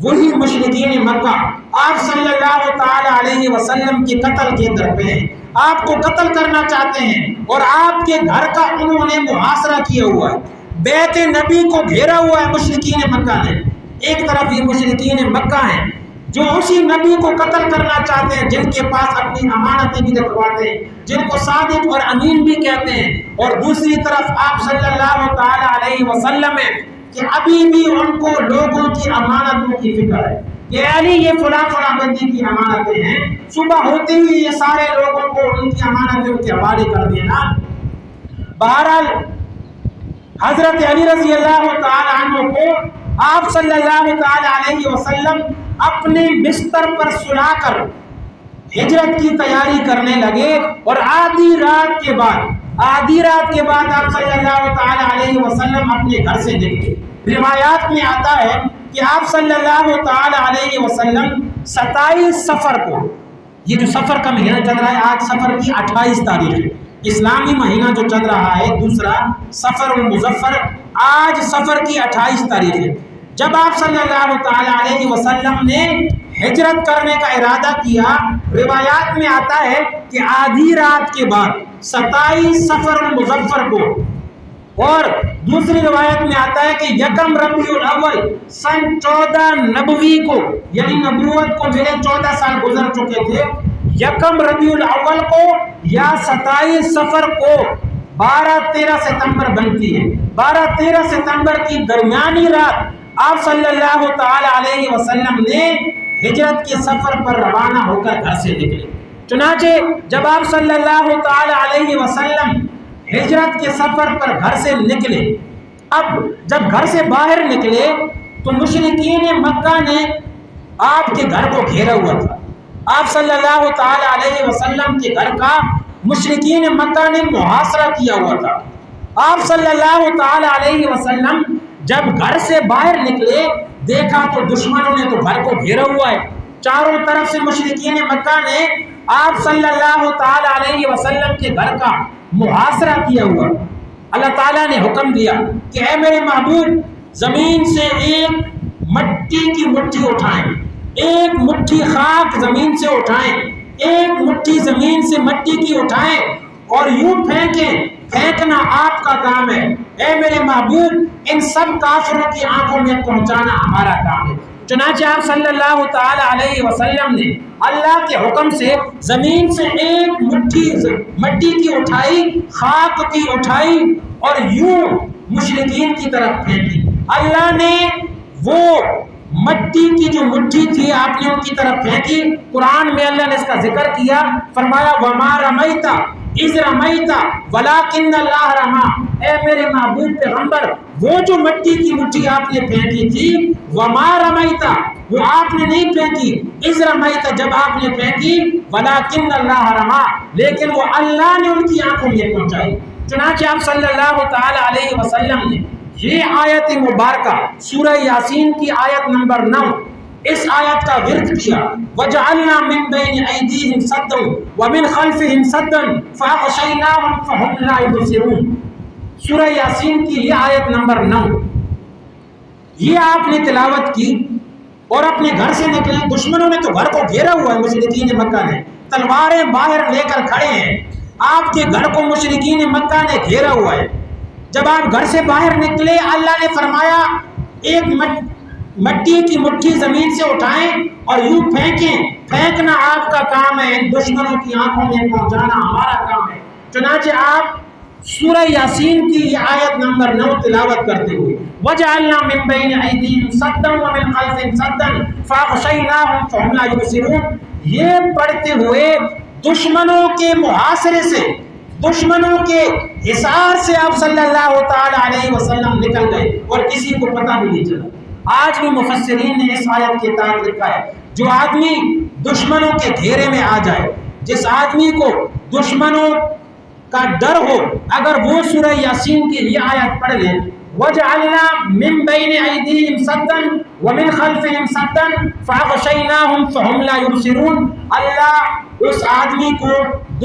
وہی مشرکین مکہ آپ صلی اللہ تعالی علیہ وسلم کے قتل کے در پہ ہیں، آپ کو قتل کرنا چاہتے ہیں، اور آپ کے گھر کا انہوں نے محاصرہ کیا ہوا ہے، بیت نبی کو گھیرا ہوا ہے مشرکین مکہ نے۔ ایک طرف یہ مشرکین مکہ ہیں جو اسی نبی کو قتل کرنا چاہتے ہیں، جن کے پاس اپنی امانتیں بھی رکھواتے ہیں، جن کو صادق اور امین بھی کہتے ہیں، اور دوسری طرف آپ صلی اللہ تعالی علیہ وسلم ہیں کہ ابھی بھی ان کو لوگوں کی امانتوں کی فکر ہے کہ علی یہ فلاں فلاں بندی کی امانتیں ہیں، صبح ہوتے ہی یہ سارے لوگوں کو ان کی امانتوں کے حوالے کر دینا۔ بہرحال حضرت علی رضی اللہ تعالی عنہ کو آپ صلی اللہ تعالی علیہ وسلم اپنے بستر پر سلا کر ہجرت کی تیاری کرنے لگے، اور آدھی رات کے بعد آپ صلی اللہ تعالی علیہ وسلم اپنے گھر سے نکلے۔ روایات میں آتا ہے کہ آپ صلی اللہ تعالی علیہ وسلم 27 صفر کو، یہ جو صفر کا مہینہ چل رہا ہے، آج صفر کی 28 تاریخ ہے، اسلامی مہینہ جو چل رہا ہے دوسرا صفر المظفر، آج صفر کی 28 تاریخ ہے۔ جب آپ صلی اللہ تعالی علیہ وسلم نے ہجرت کرنے کا ارادہ کیا، روایات میں آتا ہے کہ آدھی رات کے بعد 27 صفر المظفر کو، اور دوسری روایت میں آتا ہے کہ 1 ربیع الاول سن 14 نبوی کو، یعنی نبوت کو میرے 14 سال گزر چکے تھے، 1 ربیع الاول کو یا 27 صفر کو 12-13 ستمبر بنتی ہے۔ 12-13 ستمبر کی درمیانی رات آپ صلی اللہ تعالی علیہ وسلم نے ہجرت کے سفر پر روانہ ہو کر گھر سے نکلے۔ چنانچہ جب آپ صلی اللہ تعالی علیہ وسلم ہجرت کے سفر پر گھر سے نکلے، اب جب گھر سے باہر نکلے تو مشرکین مکہ نے آپ کے گھر کو گھیرا ہوا تھا۔ آپ صلی اللہ تعالی علیہ وسلم کے گھر کا مشرکین مکہ نے محاصرہ کیا ہوا تھا۔ آپ صلی اللہ تعالی علیہ وسلم جب گھر سے باہر نکلے، دیکھا تو دشمنوں نے تو گھر کو گھیرا ہوا ہے، چاروں طرف سے مشرکین مکہ نے آپ صلی اللہ تعالی علیہ وسلم کے گھر کا محاصرہ کیا ہوا۔ اللہ تعالیٰ نے حکم دیا کہ اے میرے محبوب زمین سے ایک مٹی کی مٹھی اٹھائیں، ایک مٹھی خاک زمین سے اٹھائیں، ایک مٹھی زمین سے مٹی کی اٹھائیں اور یوں پھینکیں، پھینکنا آپ کا کام ہے۔ اے میرے محبوب ان سب کافروں کی آنکھوں میں پہنچانا ہمارا کام ہے۔ چنانچہ آپ صلی اللہ تعالی علیہ وسلم نے اللہ کے حکم سے زمین سے ایک مٹھی مٹی کی اٹھائی، خاک کی اٹھائی اور یوں مشرکین کی طرف پھینکی۔ اللہ نے وہ مٹی کی جو مٹھی تھی آپ نے ان کی طرف پھینکی۔ قرآن میں اللہ نے اس کا ذکر کیا، فرمایا وَمَا رَمَيْتَ اِذْ رَمَيْتَ وَلَٰكِنَّ اللَّهَ رَمَىٰ۔ اے میرے محبوب پیغمبر وہ جو مٹی کی مٹھی آپ نے پھینکی تھی، وَمَا رَمَيْتَ وہ آپ نے نہیں پھینکی، اِذْ رَمَيْتَ جب آپ نے پھینکی، وَلَٰكِنَّ اللَّهَ رَمَىٰ لیکن وہ اللہ نے ان کی آنکھوں میں پہنچائی۔ چنانچہ آپ صلی اللہ تعالی علیہ وسلم نے یہ آیت مبارکہ سورہ یاسین کی آیت نمبر 9 اس آیت کا ورد کیا، وَجَعَلْنَا مِن بَيْنِ أَيْدِيهِمْ سَدًّا وَمِنْ خَلْفِهِمْ سَدًّا فَأَغْشَيْنَاهُمْ فَهُمْ لَا يُبْصِرُونَ۔ سورہ یاسین کی یہ آیت نمبر 9 یہ آپ نے تلاوت کی اور اپنے گھر سے نکلے، دشمنوں نے تو گھر کو گھیرا ہوا ہے، مشرکین مکہ نے تلواریں باہر لے کر کھڑے ہیں، آپ کے گھر کو مشرکین مکہ نے گھیرا ہوا ہے۔ جب آپ گھر سے باہر نکلے اللہ نے فرمایا ایک مٹی کی مٹھی زمین سے اٹھائیں اور یوں پھینکیں، پھینکنا آپ کا کام ہے، دشمنوں کی آنکھوں میں پہنچانا ہمارا کام ہے۔ چنانچہ آپ سورہ یاسین کی یہ آیت نمبر 9 تلاوت کرتے ہوئے وَجَعَلْنَا مِن بَيْنِ أَيْدِيهِمْ سَدًّا وَمِنْ خَلْفِهِمْ سَدًّا فَأَغْشَيْنَاهُمْ فَهُمْ لَا يُبْصِرُونَ یہ پڑھتے ہوئے دشمنوں کے محاصرے سے، دشمنوں کے حصار سے آپ صلی اللہ تعالی علیہ وسلم نکل گئے اور کسی کو پتہ بھی نہیں چلا۔ آج بھی مفسرین نے اس آیت کے تحت لکھا ہے جو آدمی دشمنوں کے گھیرے میں آ جائے، جس آدمی کو دشمنوں کا ڈر ہو، اگر وہ سورہ یاسین کی یہ آیت پڑھ لے وَجَعَلْنَا مِن بَيْنِ أَيْدِيهِمْ سَدًّا وَمِنْ خَلْفِهِمْ سَدًّا فَأَغْشَيْنَاهُمْ فَهُمْ لَا يُبْصِرُونَ اللہ اس آدمی کو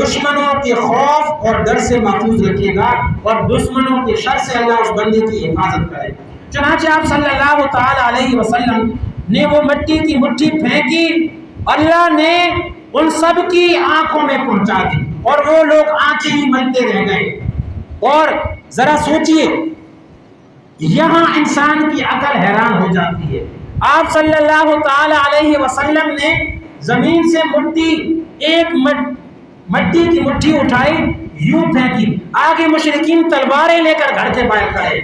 دشمنوں کے خوف اور ڈر سے محفوظ رکھے گا اور دشمنوں کے شر سے اللہ اس بندے کی حفاظت کرے گا۔ چنانچہ آپ صلی اللہ تعالی علیہ وسلم نے وہ مٹی کی مٹھی پھینکی، اللہ نے ان سب کی آنکھوں میں پہنچا دی اور وہ لوگ آنکھیں ہی ملتے رہ گئے۔ اور ذرا سوچئے یہاں انسان کی عقل حیران ہو جاتی ہے۔ آپ صلی اللہ تعالی علیہ وسلم نے زمین سے ایک مٹی کی مٹھی اٹھائی، یوں پھینکی، آگے مشرکین تلواریں لے کر گھر کے باہر کھڑے،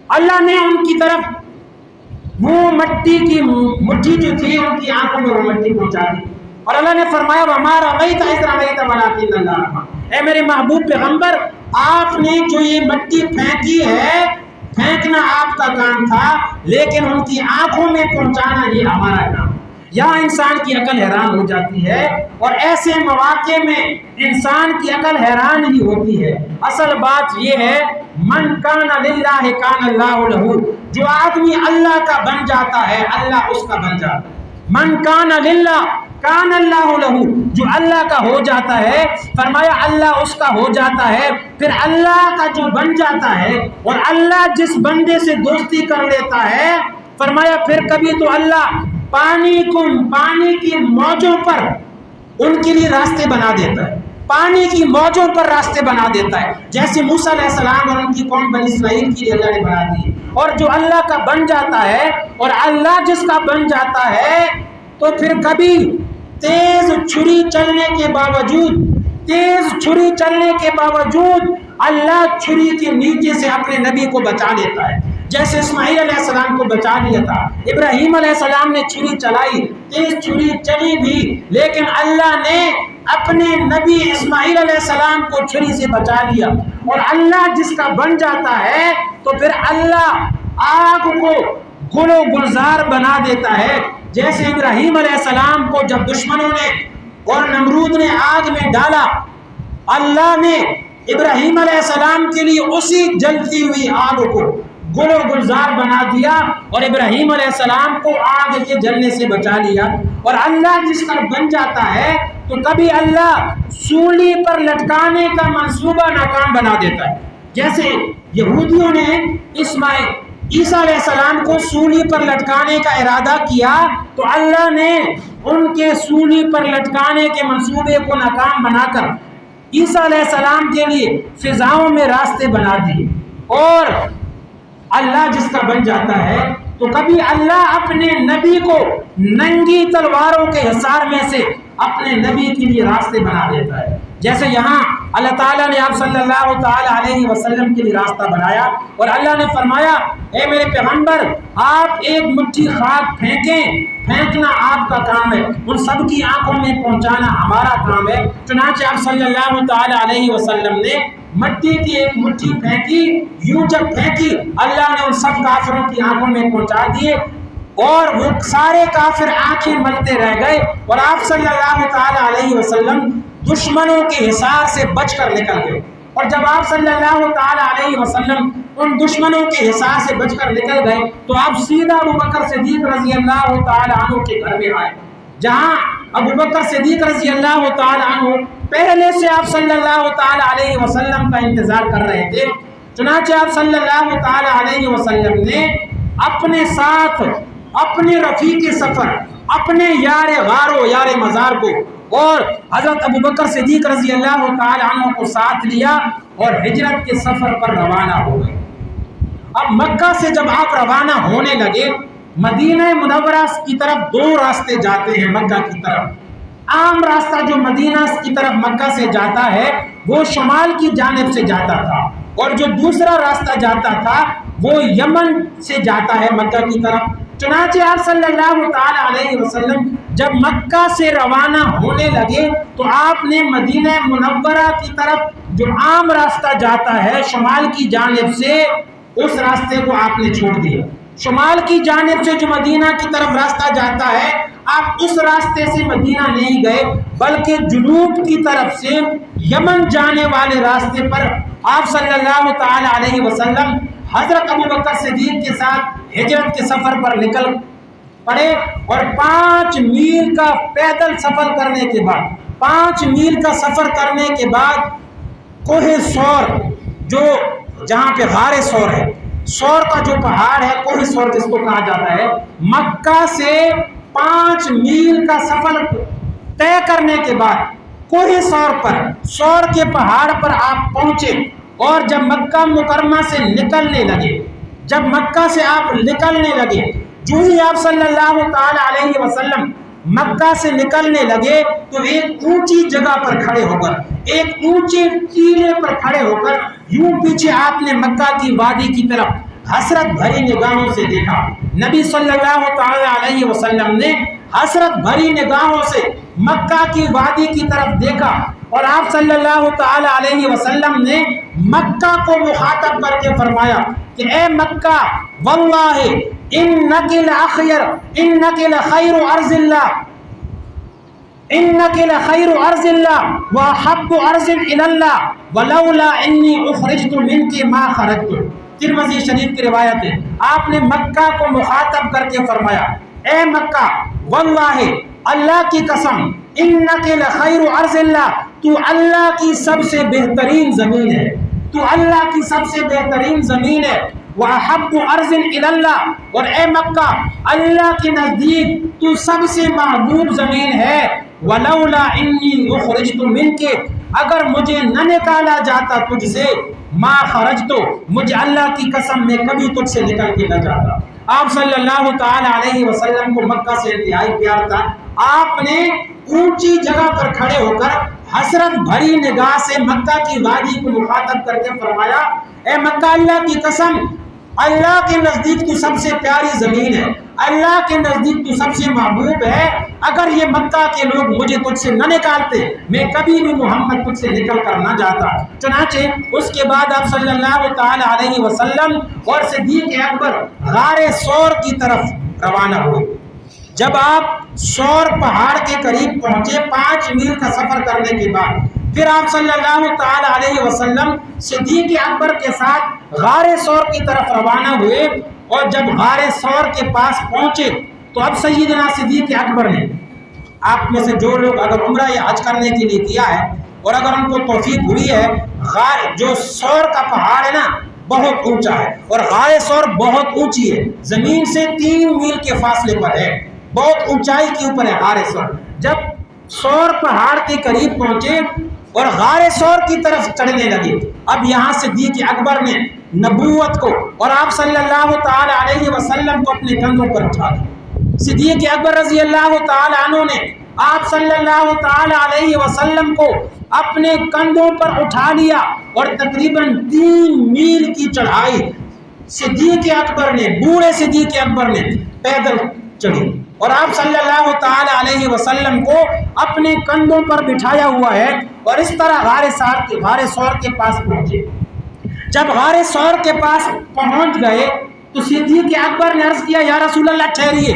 اللہ نے ان کی طرف وہ مٹی کی مٹھی جو تھی ان کی آنکھوں میں وہ مٹی پہنچا دی اور اللہ نے فرمایا وَمَا رَمَيْتَ إِذْ رَمَيْتَ وَلَٰكِنَّ اللَّهَ رَمَىٰ۔ اے میرے محبوب پیغمبر آپ نے جو یہ مٹی پھینکی ہے، پھینکنا آپ کا کام تھا لیکن ان کی آنکھوں میں پہنچانا یہ ہمارا کام۔ یہاں انسان کی عقل حیران ہو جاتی ہے اور ایسے مواقع میں انسان کی عقل حیران ہی ہوتی ہے۔ اصل بات یہ ہے من کان للہ کان اللہ لہ، جو آدمی اللہ کا بن جاتا ہے اللہ اس کا بن جاتا ہے۔ من کان للہ کان اللہ لہ، جو اللہ کا ہو جاتا ہے فرمایا اللہ اس کا ہو جاتا ہے، پھر اللہ کا جو بن جاتا ہے اور اللہ جس بندے سے دوستی کر لیتا ہے فرمایا پھر کبھی تو اللہ پانی کی موجوں پر ان کے لیے راستے بنا دیتا ہے، پانی کی موجوں پر راستے بنا دیتا ہے، جیسے موسیٰ علیہ السلام اور ان کی قوم بنی اسرائیل کے لیے اللہ نے بنا دی۔ اور جو اللہ کا بن جاتا ہے اور اللہ جس کا بن جاتا ہے تو پھر کبھی تیز چھری چلنے کے باوجود اللہ چھری کے نیچے سے اپنے نبی کو بچا لیتا ہے، جیسے اسماعیل علیہ السلام کو بچا لیا تھا۔ ابراہیم علیہ السلام نے چھری چلائی، تیز چھری چلی بھی، لیکن اللہ نے اپنے نبی اسماعیل علیہ السلام کو چھری سے بچا لیا۔ اور اللہ جس کا بن جاتا ہے تو پھر اللہ آگ کو گل و گلزار بنا دیتا ہے، جیسے ابراہیم علیہ السلام کو جب دشمنوں نے اور نمرود نے آگ میں ڈالا، اللہ نے ابراہیم علیہ السلام کے لیے اسی جلتی ہوئی آگ کو گل و گلزار بنا دیا اور ابراہیم علیہ السلام کو آگ کے جلنے سے بچا لیا۔ اور اللہ جس کا بن جاتا ہے تو کبھی اللہ سولی پر لٹکانے کا منصوبہ ناکام بنا دیتا ہے، جیسے یہودیوں نے عیسیٰ علیہ السلام کو سولی پر لٹکانے کا ارادہ کیا تو اللہ نے ان کے سولی پر لٹکانے کے منصوبے کو ناکام بنا کر عیسیٰ علیہ السلام کے لیے فضاؤں میں راستے بنا دیے. اور اللہ جس کا بن جاتا ہے تو کبھی اللہ اپنے نبی کو ننگی تلواروں کے حصار میں سے اپنے نبی کے لیے راستے بنا دیتا ہے. جیسے یہاں اللہ تعالیٰ نے آپ صلی اللہ تعالیٰ علیہ وسلم کے لیے راستہ بنایا اور اللہ نے فرمایا اے میرے پیغمبر آپ ایک مٹھی خاک پھینکنا آپ کا کام ہے، ان سب کی آنکھوں میں پہنچانا ہمارا کام ہے. چنانچہ آپ صلی اللہ تعالیٰ علیہ وسلم نے مٹی کی ایک مٹھی پھینکی، یوں جب پھینکی اللہ نے ان سب کافروں کی آنکھوں میں پہنچا دیے اور وہ سارے کافر آنکھیں ملتے رہ گئے اور آپ صلی اللہ تعالیٰ علیہ وسلم دشمنوں کے حصار سے بچ کر نکل گئے. اور جب آپ صلی اللہ تعالیٰ علیہ وسلم ان دشمنوں کے حصار سے بچ کر نکل گئے تو آپ سیدھا ابوبکر صدیق رضی اللہ تعالیٰ عنہ کے گھر میں آئے، جہاں ابوبکر صدیق رضی اللہ تعالیٰ عنہ پہلے سے آپ صلی اللہ تعالیٰ علیہ وسلم کا انتظار کر رہے تھے. چنانچہ آپ صلی اللہ تعالیٰ علیہ وسلم نے اپنے ساتھ اپنے رفیق سفر، اپنے یار غار و یار مزار کو اور حضرت ابوبکر صدیق رضی اللہ تعالیٰ عنہ کو ساتھ لیا اور ہجرت کے سفر پر روانہ ہو گئے. اب مکہ سے جب آپ روانہ ہونے لگے مدینہ منورہ کی طرف دو راستے جاتے ہیں. مکہ کی طرف عام راستہ جو مدینہ کی طرف مکہ سے جاتا ہے وہ شمال کی جانب سے جاتا تھا اور جو دوسرا راستہ جاتا تھا وہ یمن سے جاتا ہے مکہ کی طرف. چنانچہ آپ صلی اللہ تعالیٰ علیہ وسلم جب مکہ سے روانہ ہونے لگے تو آپ نے مدینہ منورہ کی طرف جو عام راستہ جاتا ہے شمال کی جانب سے اس راستے کو آپ نے چھوڑ دیا. شمال کی جانب سے جو مدینہ کی طرف راستہ جاتا ہے آپ اس راستے سے مدینہ نہیں گئے بلکہ جنوب کی طرف سے یمن جانے والے راستے پر آپ صلی اللہ تعالیٰ علیہ وسلم حضرت ابوبکر صدیق کے ساتھ ہجرت کے سفر پر نکل پڑے اور 5 میل کا پیدل سفر کرنے کے بعد 5 میل کا سفر کرنے کے بعد کوہ سور جو جہاں پہ غار سور ہے، سور کا جو پہاڑ ہے کوہ سور جس کو کہا جاتا ہے، مکہ سے 5 میل کا سفر طے کرنے کے بعد کوہ سور پر سور کے پہاڑ پر آپ پہنچے اور جب مکہ مکرمہ سے نکلنے لگے، جب مکہ سے آپ نکلنے لگے، جو ہی آپ صلی اللہ تعالیٰ علیہ وسلم مکہ سے نکلنے لگے تو ایک اونچی جگہ پر کھڑے ہو کر، ایک اونچے ٹیلے پر کھڑے ہو کر یوں پیچھے آپ نے مکہ کی وادی کی طرف حسرت بھری نگاہوں سے دیکھا. نبی صلی اللہ تعالیٰ علیہ وسلم نے حسرت بھری نگاہوں سے مکہ کی وادی کی طرف دیکھا اور آپ صلی اللہ تعالیٰ علیہ وسلم نے مکہ کو مخاطب کر کے فرمایا کہ اے مکہ واللہ انک لخیر ارض اللہ، انک لخیر ارض اللہ واحب ارض الی اللہ ولولا انی اخرجت منک ما خرجت. ترمذی شریف کی روایت ہے. آپ نے مکہ کو مخاطب کر کے فرمایا اے مکہ واللہ اللہ کی قسم انک لخیر ارض اللہ، تو اللہ کی سب سے بہترین زمین ہے، تو اللہ کی سب سے بہترین زمین ہے. وَأَحَبُّ أَرْضٍ إِلَى اللَّهِ، اور اے مکہ اللہ کے نزدیک تو سب سے محبوب زمین ہے. وَلَوْلَا إِنِّي أُخْرِجْتُ مِنْكِ، اگر مجھے نہ نکالا جاتا تجھ سے، ما خرجت، مجھے اللہ کی قسم میں کبھی تجھ سے نکل کے نہ جاتا. آپ صلی اللہ تعالی علیہ وسلم کو مکہ سے انتہائی پیار تھا. آپ نے اونچی جگہ پر کھڑے ہو کر حسرت بھری نگاہ سے مکہ کی وادی کو مخاطب کر کے فرمایا اے مکہ اللہ کی قسم، اللہ کے نزدیک تو سب سے پیاری زمین ہے، اللہ کے نزدیک تو سب سے محبوب ہے. اگر یہ مکہ کے لوگ مجھے تجھ سے نہ نکالتے میں کبھی بھی محمد تجھ سے نکل کر نہ جاتا. چنانچہ اس کے بعد آپ صلی اللہ تعالی علیہ وسلم اور صدیق اکبر غار سور کی طرف روانہ ہوئے. جب آپ سور پہاڑ کے قریب پہنچے 5 میل کا سفر کرنے کے بعد پھر آپ صلی اللہ تعالی علیہ وسلم صدیق اکبر کے ساتھ غار سور کی طرف روانہ ہوئے. اور جب غار سور کے پاس پہنچے تو اب سیدنا صدیق اکبر نے، آپ میں سے جو لوگ اگر عمرہ یا حج کرنے کے لیے کیا ہے اور اگر ان کو توفیق ہوئی ہے، غار جو سور کا پہاڑ ہے نا بہت اونچا ہے، اور غار سور بہت اونچی ہے، زمین سے 3 میل کے فاصلے پر ہے، بہت اونچائی کے اوپر ہے غار سور۔ جب سور پہاڑ کے قریب پہنچے اور غار سور کی طرف چڑھنے لگے، اب یہاں صدیق اکبر نے نبوت کو اور آپ صلی اللہ تعالی علیہ وسلم کو اپنے کندھوں پر اٹھا لیا۔ صدیق اکبر رضی اللہ تعالی عنہ نے آپ صلی اللہ تعالی علیہ وسلم کو اپنے کندھوں پر اٹھا لیا، اور تقریباً 3 میل کی چڑھائی صدیق اکبر نے، بوڑھے صدیق اکبر نے پیدل چڑھی، اور آپ صلی اللہ تعالی علیہ وسلم کو اپنے کندھوں پر بٹھایا ہوا ہے، اور اس طرح غار سور کے پاس پہنچے۔ جب غار سور کے پاس پہنچ گئے تو صدیق اکبر نے عرض کیا، یا رسول اللہ ٹھہریے،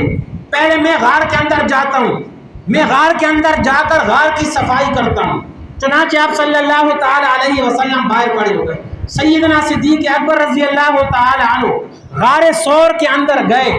پہلے میں غار کے اندر جاتا ہوں، میں غار کے اندر جا کر غار کی صفائی کرتا ہوں۔ چنانچہ آپ صلی اللہ تعالی علیہ وسلم باہر کھڑے ہو گئے۔ سیدنا صدیق اکبر رضی اللہ تعالی عنہ غار سور کے اندر گئے،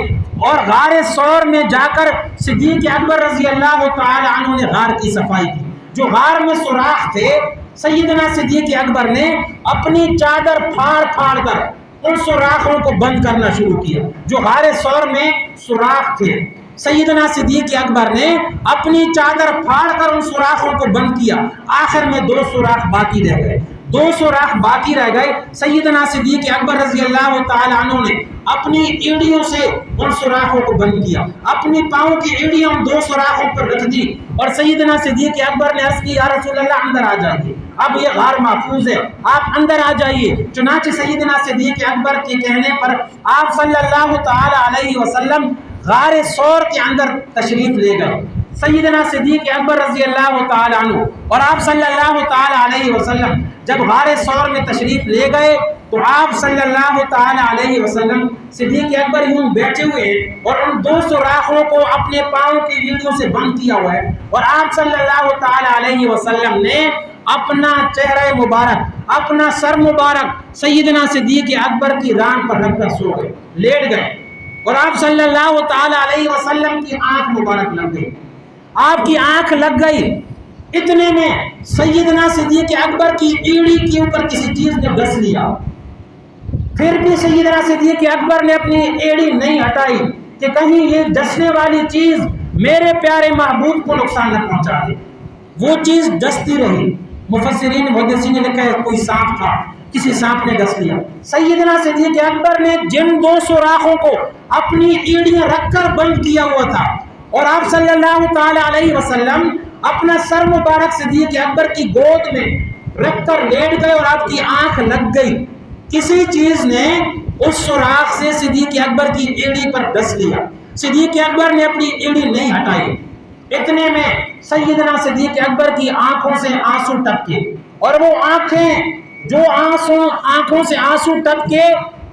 اور غار سور میں جا کر صدیق اکبر رضی اللہ تعالی عنہ نے غار کی صفائی کی۔ جو غار میں سوراخ تھے، سیدنا صدیق اکبر نے اپنی چادر پھاڑ پھاڑ کر ان سوراخوں کو بند کرنا شروع کیا۔ جو غار سور میں سوراخ تھے، سیدنا صدیق اکبر نے اپنی چادر پھاڑ کر ان سوراخوں کو بند کیا۔ آخر میں 2 سوراخ باقی رہ گئے، 2 سوراخ باقی رہ گئے۔ سیدنا صدیق اکبر رضی اللہ تعالی عنہ نے اپنی ایڑیوں سے ان سوراخوں کو بند کیا، اپنی پاؤں کی ایڑیاں 2 سوراخوں پر رکھ دی، اور سیدنا صدیق اکبر نے عرض کی، یا رسول اللہ اندر آ جائیے، اب یہ غار محفوظ ہے، آپ اندر آ جائیے۔ چنانچہ سیدنا صدیق اکبر کے کہنے پر آپ صلی اللہ تعالی علیہ وسلم غار سور کے اندر تشریف لے گئے۔ سیدنا صدیق اکبر رضی اللہ تعالی عنہ اور آپ صلی اللہ تعالی علیہ وسلم جب غار سور میں تشریف لے گئے تو آپ صلی اللہ تعالی علیہ وسلم صدیق اکبر یوں بیٹھے ہوئے ہیں، اور ان 2 سوراخوں کو اپنے پاؤں کی ایڑیوں سے بند کیا ہوا ہے، اور آپ صلی اللہ تعالی علیہ وسلم نے اپنا چہرہ مبارک، اپنا سر مبارک سیدنا صدیق اکبر کی ران پر رکھ کر سو گئے، لیٹ گئے، اور آپ صلی اللہ تعالی علیہ وسلم کی آنکھ مبارک لگ گئی، آپ کی آنکھ لگ گئی۔ اتنے میں سیدنا صدیق اکبر کی ایڑی کے اوپر کسی چیز نے ڈس لیا، پھر بھی سیدنا صدیق اکبر نے اپنی ایڑی نہیں ہٹائی کہ کہیں یہ ڈسنے والی چیز میرے پیارے محبوب کو نقصان نہ پہنچا دے۔ وہ چیز ڈستی رہی۔ مفسرین محدثین نے لکھا ہے کوئی سانپ تھا، کسی سانپ نے ڈس لیا۔ سیدنا صدیق اکبر نے جن 2 سوراخوں کو اپنی ایڑیاں رکھ کر بند کیا ہوا تھا، اور آپ صلی اللہ تعالی علیہ وسلم اپنا سر مبارک صدیق اکبر کی گود میں رکھ کر لیٹ گئے، اور آپ کی آنکھ لگ گئی، کسی چیز نے اس سوراخ سے صدیق اکبر کی ایڑی پر ڈس لیا۔ صدیق اکبر نے اپنی ایڑی نہیں ہٹائی۔ اتنے میں سیدنا صدیق اکبر کی آنکھوں سے آنسو ٹپکے، اور وہ آنکھیں جو آنکھوں سے آنسو ٹپکے،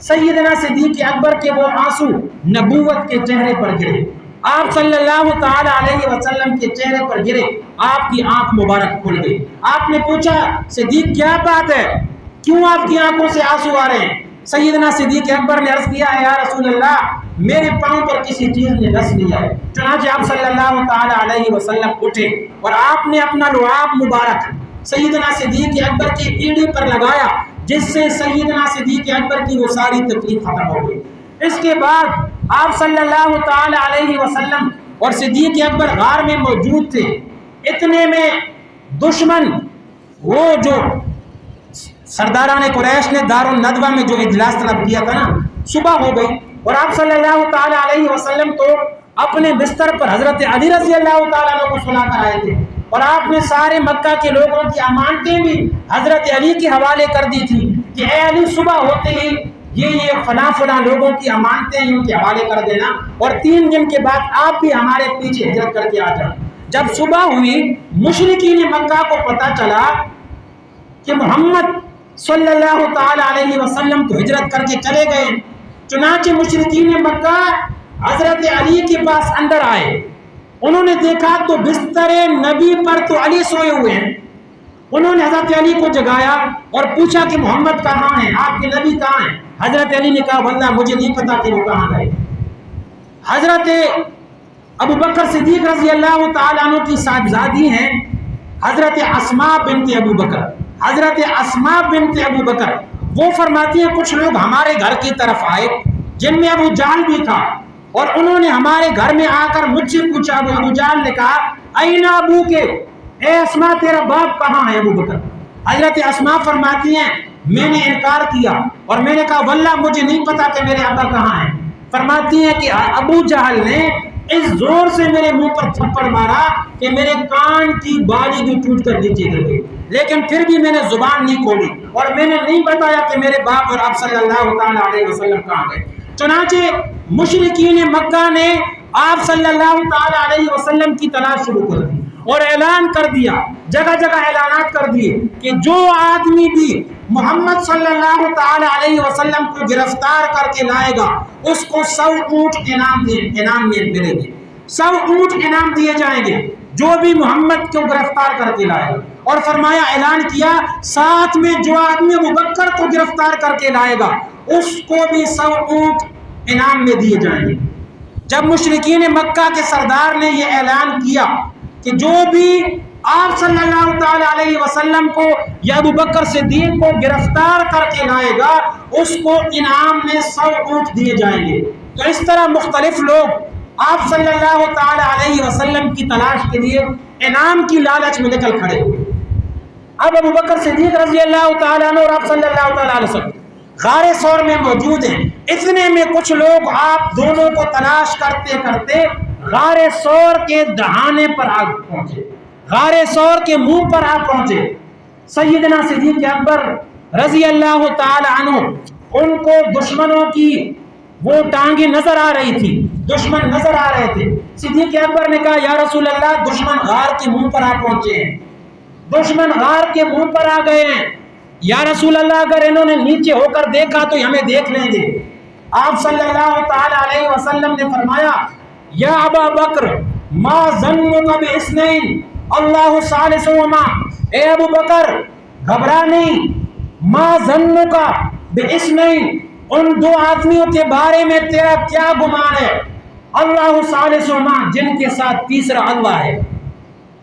سیدنا صدیق اکبر کے وہ آنسو نبوت کے چہرے پر گرے، آپ صلی اللہ تعالی علیہ وسلم کے چہرے پر گرے، آپ کی آنکھ مبارک کھل گئی۔ آپ نے پوچھا، صدیق کیا بات ہے، کیوں آپ کی آنکھوں سے آنسو آ رہے ہیں؟ سیدنا صدیق اکبر نے عرض کیا ہے، یا رسول اللہ میرے پاؤں پر کسی چیز نے ڈس لیا ہے۔ چنانچہ آپ صلی اللہ تعالی علیہ وسلم اٹھے، اور آپ نے اپنا لعاب مبارک سیدنا صدیق اکبر کی ایڑی پر لگایا، جس سے سیدنا صدیق اکبر کی وہ ساری تکلیف ختم ہو گئی۔ اس کے بعد آپ صلی اللہ تعالی علیہ وسلم اور صدیق اکبر غار میں موجود تھے۔ اتنے میں دشمن، وہ جو سرداران قریش نے دار الندوہ میں جو اجلاس طلب کیا تھا نا، صبح ہو گئی، اور آپ صلی اللہ تعالی علیہ وسلم تو اپنے بستر پر حضرت علی رضی اللہ تعالیٰ عنہ کو سنا کر آئے تھے، اور آپ نے سارے مکہ کے لوگوں کی امانتیں بھی حضرت علی کے حوالے کر دی تھی کہ اے علی صبح ہوتے ہی یہ فلاں فلاں لوگوں کی امانتیں ان کے حوالے کر دینا، اور 3 دن کے بعد آپ بھی ہمارے پیچھے ہجرت کر کے آ جائیں۔ جب صبح ہوئی، مشرکین مکہ کو پتہ چلا کہ محمد صلی اللہ تعالی علیہ وسلم تو ہجرت کر کے چلے گئے۔ چنانچہ مشرکین مکہ حضرت علی کے پاس اندر آئے، انہوں نے دیکھا تو بستر نبی پر تو علی سوئے ہوئے ہیں۔ انہوں نے حضرت علی کو جگایا اور پوچھا کہ محمد کہاں ہیں، آپ کے نبی کہاں ہیں؟ حضرت علی نے کہا واللہ مجھے نہیں پتا کہ وہ کہاں گئے۔ حضرت ابو بکر صدیق رضی اللہ تعالیٰ عنہ کی صاحبزادی ہیں حضرت اسماء بنت ابو بکر، حضرت اسماء بنت ابو بکر وہ فرماتی ہیں کچھ لوگ ہمارے گھر کی طرف آئے جن میں ابو جہل بھی تھا، اور انہوں نے ہمارے گھر میں آ کر مجھ سے پوچھا، ابو جہل نے کہا این ابو کے، اے اسماء تیرا باپ کہاں ہے ابو بکر؟ حضرت اسماء فرماتی ہیں میں نے انکار کیا اور میں نے کہا واللہ مجھے نہیں پتا کہ میرے ابا کہاں ہیں۔ فرماتی ہیں کہ ابو جہل نے اس زور سے میرے منہ پر تھپڑ مارا کہ میرے کان کی بالی بھی ٹوٹ کر نیچے گر گئی، لیکن پھر بھی میں نے زبان نہیں کھولی اور میں نے نہیں بتایا کہ میرے باپ اور آپ صلی اللہ تعالیٰ علیہ وسلم کہاں گئے۔ چنانچہ مشرکین مکہ نے آپ صلی اللہ تعالیٰ علیہ وسلم کی تلاش شروع کر دی اور اعلان کر دیا، جگہ جگہ اعلانات کر دیے کہ جو آدمی بھی محمد صلی اللہ تعالیٰ علیہ وسلم کو گرفتار کر کے لائے گا اس کو 100 اونٹ انعام میں ملے گے، 100 اونٹ انعام دیے جائیں گے جو بھی محمد کو گرفتار کر کے لائے گا۔ اور فرمایا، اعلان کیا ساتھ میں جو آدمی ابو بکر کو گرفتار کر کے لائے گا اس کو بھی 100 اونٹ انعام میں دیے جائیں گے۔ جب مشرکین مکہ کے سردار نے یہ اعلان کیا کہ جو بھی آپ صلی اللہ تعالی علیہ وسلم کو یا ابو بکر صدیق کو گرفتار کر کے لائے گا اس کو انعام میں 100 اونٹ دیے جائیں گے، تو اس طرح مختلف لوگ آپ صلی اللہ تعالی علیہ وسلم کی تلاش کے لیے انعام کی لالچ میں نکل کھڑے ہوئے۔ اب ابو بکر صدیق رضی اللہ تعالیٰ عنہ اور آپ صلی اللہ تعالیٰ علیہ وسلم غار ثور میں موجود ہیں، اتنے میں کچھ لوگ آپ دونوں کو تلاش کرتے کرتے غار ثور کے دہانے پر آ پہنچے، غار ثور کے منہ پر آ پہنچے۔ سیدنا صدیق اکبر رضی اللہ تعالی عنہ ان کو دشمنوں کی وہ ٹانگیں نظر آ رہی تھی، دشمن نظر آ رہے تھے۔ صدیق اکبر نے کہا یا رسول اللہ دشمن غار کے منہ پر آ پہنچے ہیں، دشمن غار کے منہ پر آ گئے ہیں، یا رسول اللہ اگر انہوں نے نیچے ہو کر دیکھا تو ہمیں دیکھ لیں گے۔ آپ صلی اللہ تعالی علیہ وسلم نے فرمایا یا ابا بکر ما ظنک باثنین اللہ ثالثہما، اے ابو بکر گھبرا نہیں، ما ظنک باثنین ان دو آدمیوں کے بارے میں تیرا کیا گمان ہے، اللہ ثالثہما جن کے ساتھ تیسرا اللہ ہے۔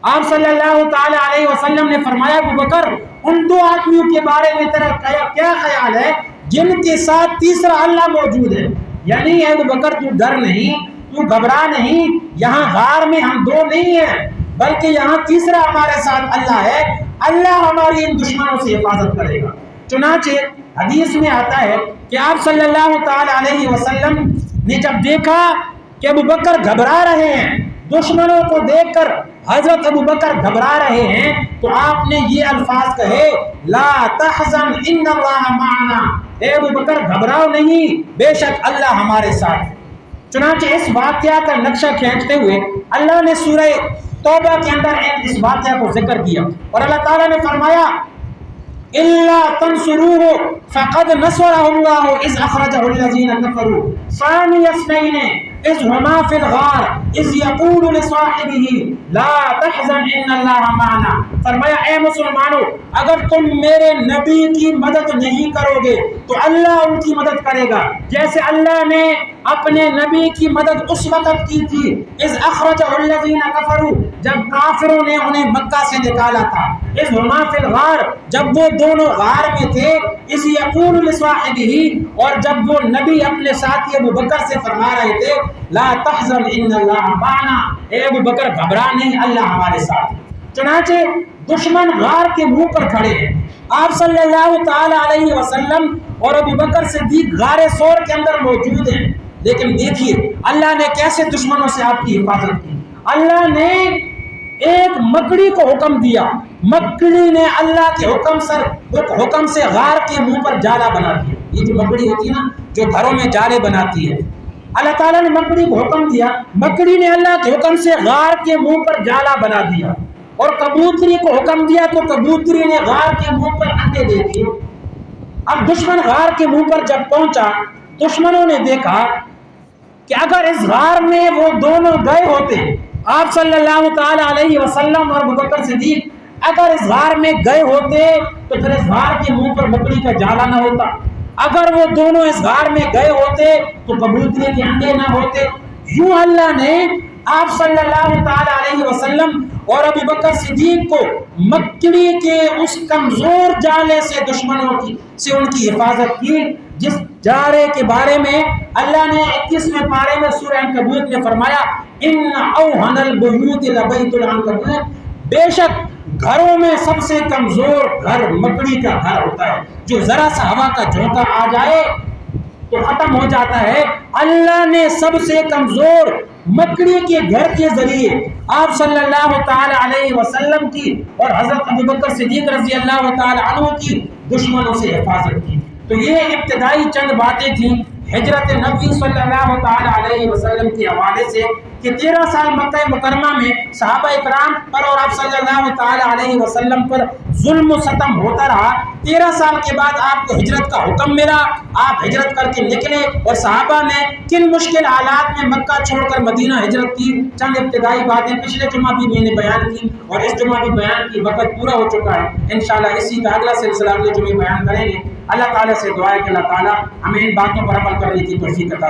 آپ صلی اللہ تعالی علیہ وسلم نے فرمایا ابو بکر ان دو آدمیوں کے بارے میں تیرا کیا خیال ہے جن کے ساتھ تیسرا اللہ موجود ہے؟ یعنی اے ابو بکر تو ڈر نہیں، تو گھبرا نہیں، یہاں غار میں ہم دو نہیں ہیں بلکہ یہاں تیسرا ہمارے ساتھ اللہ ہے، اللہ ہماری ان دشمنوں سے حفاظت کرے گا۔ چنانچہ حدیث میں آتا ہے کہ آپ صلی اللہ تعالی علیہ وسلم نے جب دیکھا کہ ابو بکر گھبرا رہے ہیں، دشمنوں کو دیکھ کر حضرت ابو بکر گھبرا رہے ہیں، تو آپ نے یہ الفاظ کہے لا تحزن ان اللہ معنا، اے ابو بکر گھبراؤ نہیں، بے شک اللہ ہمارے ساتھ ہے۔ چنانچہ اس واقعہ کا نقشہ کھینچتے ہوئے اللہ نے سورہ توبہ کے اندر اس واقعہ کو ذکر کیا اور اللہ تعالیٰ نے فرمایا الا تنصروه فقد نصره الله اذ اخرجه الذين كفروا ثاني اثنين اذ هما في الغار اذ يقول لصاحبه لا تحزن ان الله معنا۔ فرمایا اے مسلمانوں اگر تم میرے نبی کی مدد نہیں کرو گے تو اللہ ان کی مدد کرے گا، جیسے اللہ نے اپنے نبی کی مدد اس وقت کی تھی اذ اخرجه الذين كفروا جب کافروں نے انہیں مکہ سے نکالا تھا، اذ هما في الغار جب وہ دونوں غار میں تھے، اذ یقول لصاحبہ اور جب وہ نبی اپنے ساتھی ابو بکر سے فرما رہے تھے لا تحزن ان اللہ معنا، اے ابو بکر گھبرا نہیں اللہ ہمارے ساتھ۔ چنانچہ دشمن غار کے منہ پر کھڑے ہیں، آپ صلی اللہ تعالی علیہ وسلم اور ابو بکر صدیق غار ثور کے اندر موجود ہیں، لیکن دیکھیے اللہ نے کیسے دشمنوں سے آپ کی حفاظت کی۔ اللہ نے ایک مکڑی کو حکم دیا، مکڑی نے اللہ کے حکم سے غار کے منہ پر جالا بنا دیا۔ یہ جو مکڑی ہوتی ہے نا جو گھروں میں جالے بناتی ہے، اللہ تعالیٰ نے مکڑی کو حکم دیا، مکڑی نے اللہ کے حکم سے غار کے منہ پر جالا بنا دیا، اور کبوتری کو حکم دیا تو کبوتری نے غار کے منہ پر انڈے دے دیے۔ اب دشمن غار کے منہ پر جب پہنچا، دشمنوں نے دیکھا کہ اگر اس غار میں وہ دونوں گئے ہوتے، آپ صلی اللہ تعالی علیہ وسلم اور ابو بکر صدیق اگر اس غار میں گئے ہوتے تو پھر اس غار کے منہ پر مکڑی کا جالا نہ ہوتا، اگر وہ دونوں اس غار میں گئے ہوتے تو کبوتری کے انڈے نہ ہوتے۔ یوں اللہ نے آپ صلی اللہ تعالی علیہ وسلم اور ابو بکر صدیق کو مکڑی کے اس کمزور جالے سے دشمنوں سے ان کی حفاظت کی جس جارے کے بارے میں اللہ نے 21ویں پارے میں سورہ عنکبوت میں فرمایا ان اوہن البیوت لبیت العنکبوت، بے شک گھروں میں سب سے کمزور گھر مکڑی کا گھر ہوتا ہے، جو ذرا سا ہوا کا جھونکا آ جائے تو ختم ہو جاتا ہے۔ اللہ نے سب سے کمزور مکڑی کے گھر کے ذریعے آپ صلی اللہ تعالی علیہ وسلم کی اور حضرت ابوبکر صدیق رضی اللہ تعالی عنہ کی دشمنوں سے حفاظت کی۔ تو یہ ابتدائی چند باتیں تھیں ہجرت نبی صلی اللہ تعالی علیہ وسلم کے حوالے سے کہ 13 سال مکہ مکرمہ میں صحابہ اکرام پر اور آپ صلی اللہ تعالی علیہ وسلم پر ظلم و ستم ہوتا رہا۔ 13 سال کے بعد آپ کو ہجرت کا حکم ملا، آپ ہجرت کر کے نکلے، اور صحابہ نے کن مشکل حالات میں مکہ چھوڑ کر مدینہ ہجرت کی، چند ابتدائی باتیں پچھلے جمعہ بھی میں نے بیان کی اور اس جمعہ بھی بیان کی، وقت پورا ہو چکا ہے۔ انشاءاللہ اسی کا اگلا سلسلہ اگلے جمعے بیان کریں گے۔ اللہ تعالیٰ سے دعا ہے کہ اللہ تعالیٰ ہمیں ان باتوں پر عمل کرنے کی توفیق عطا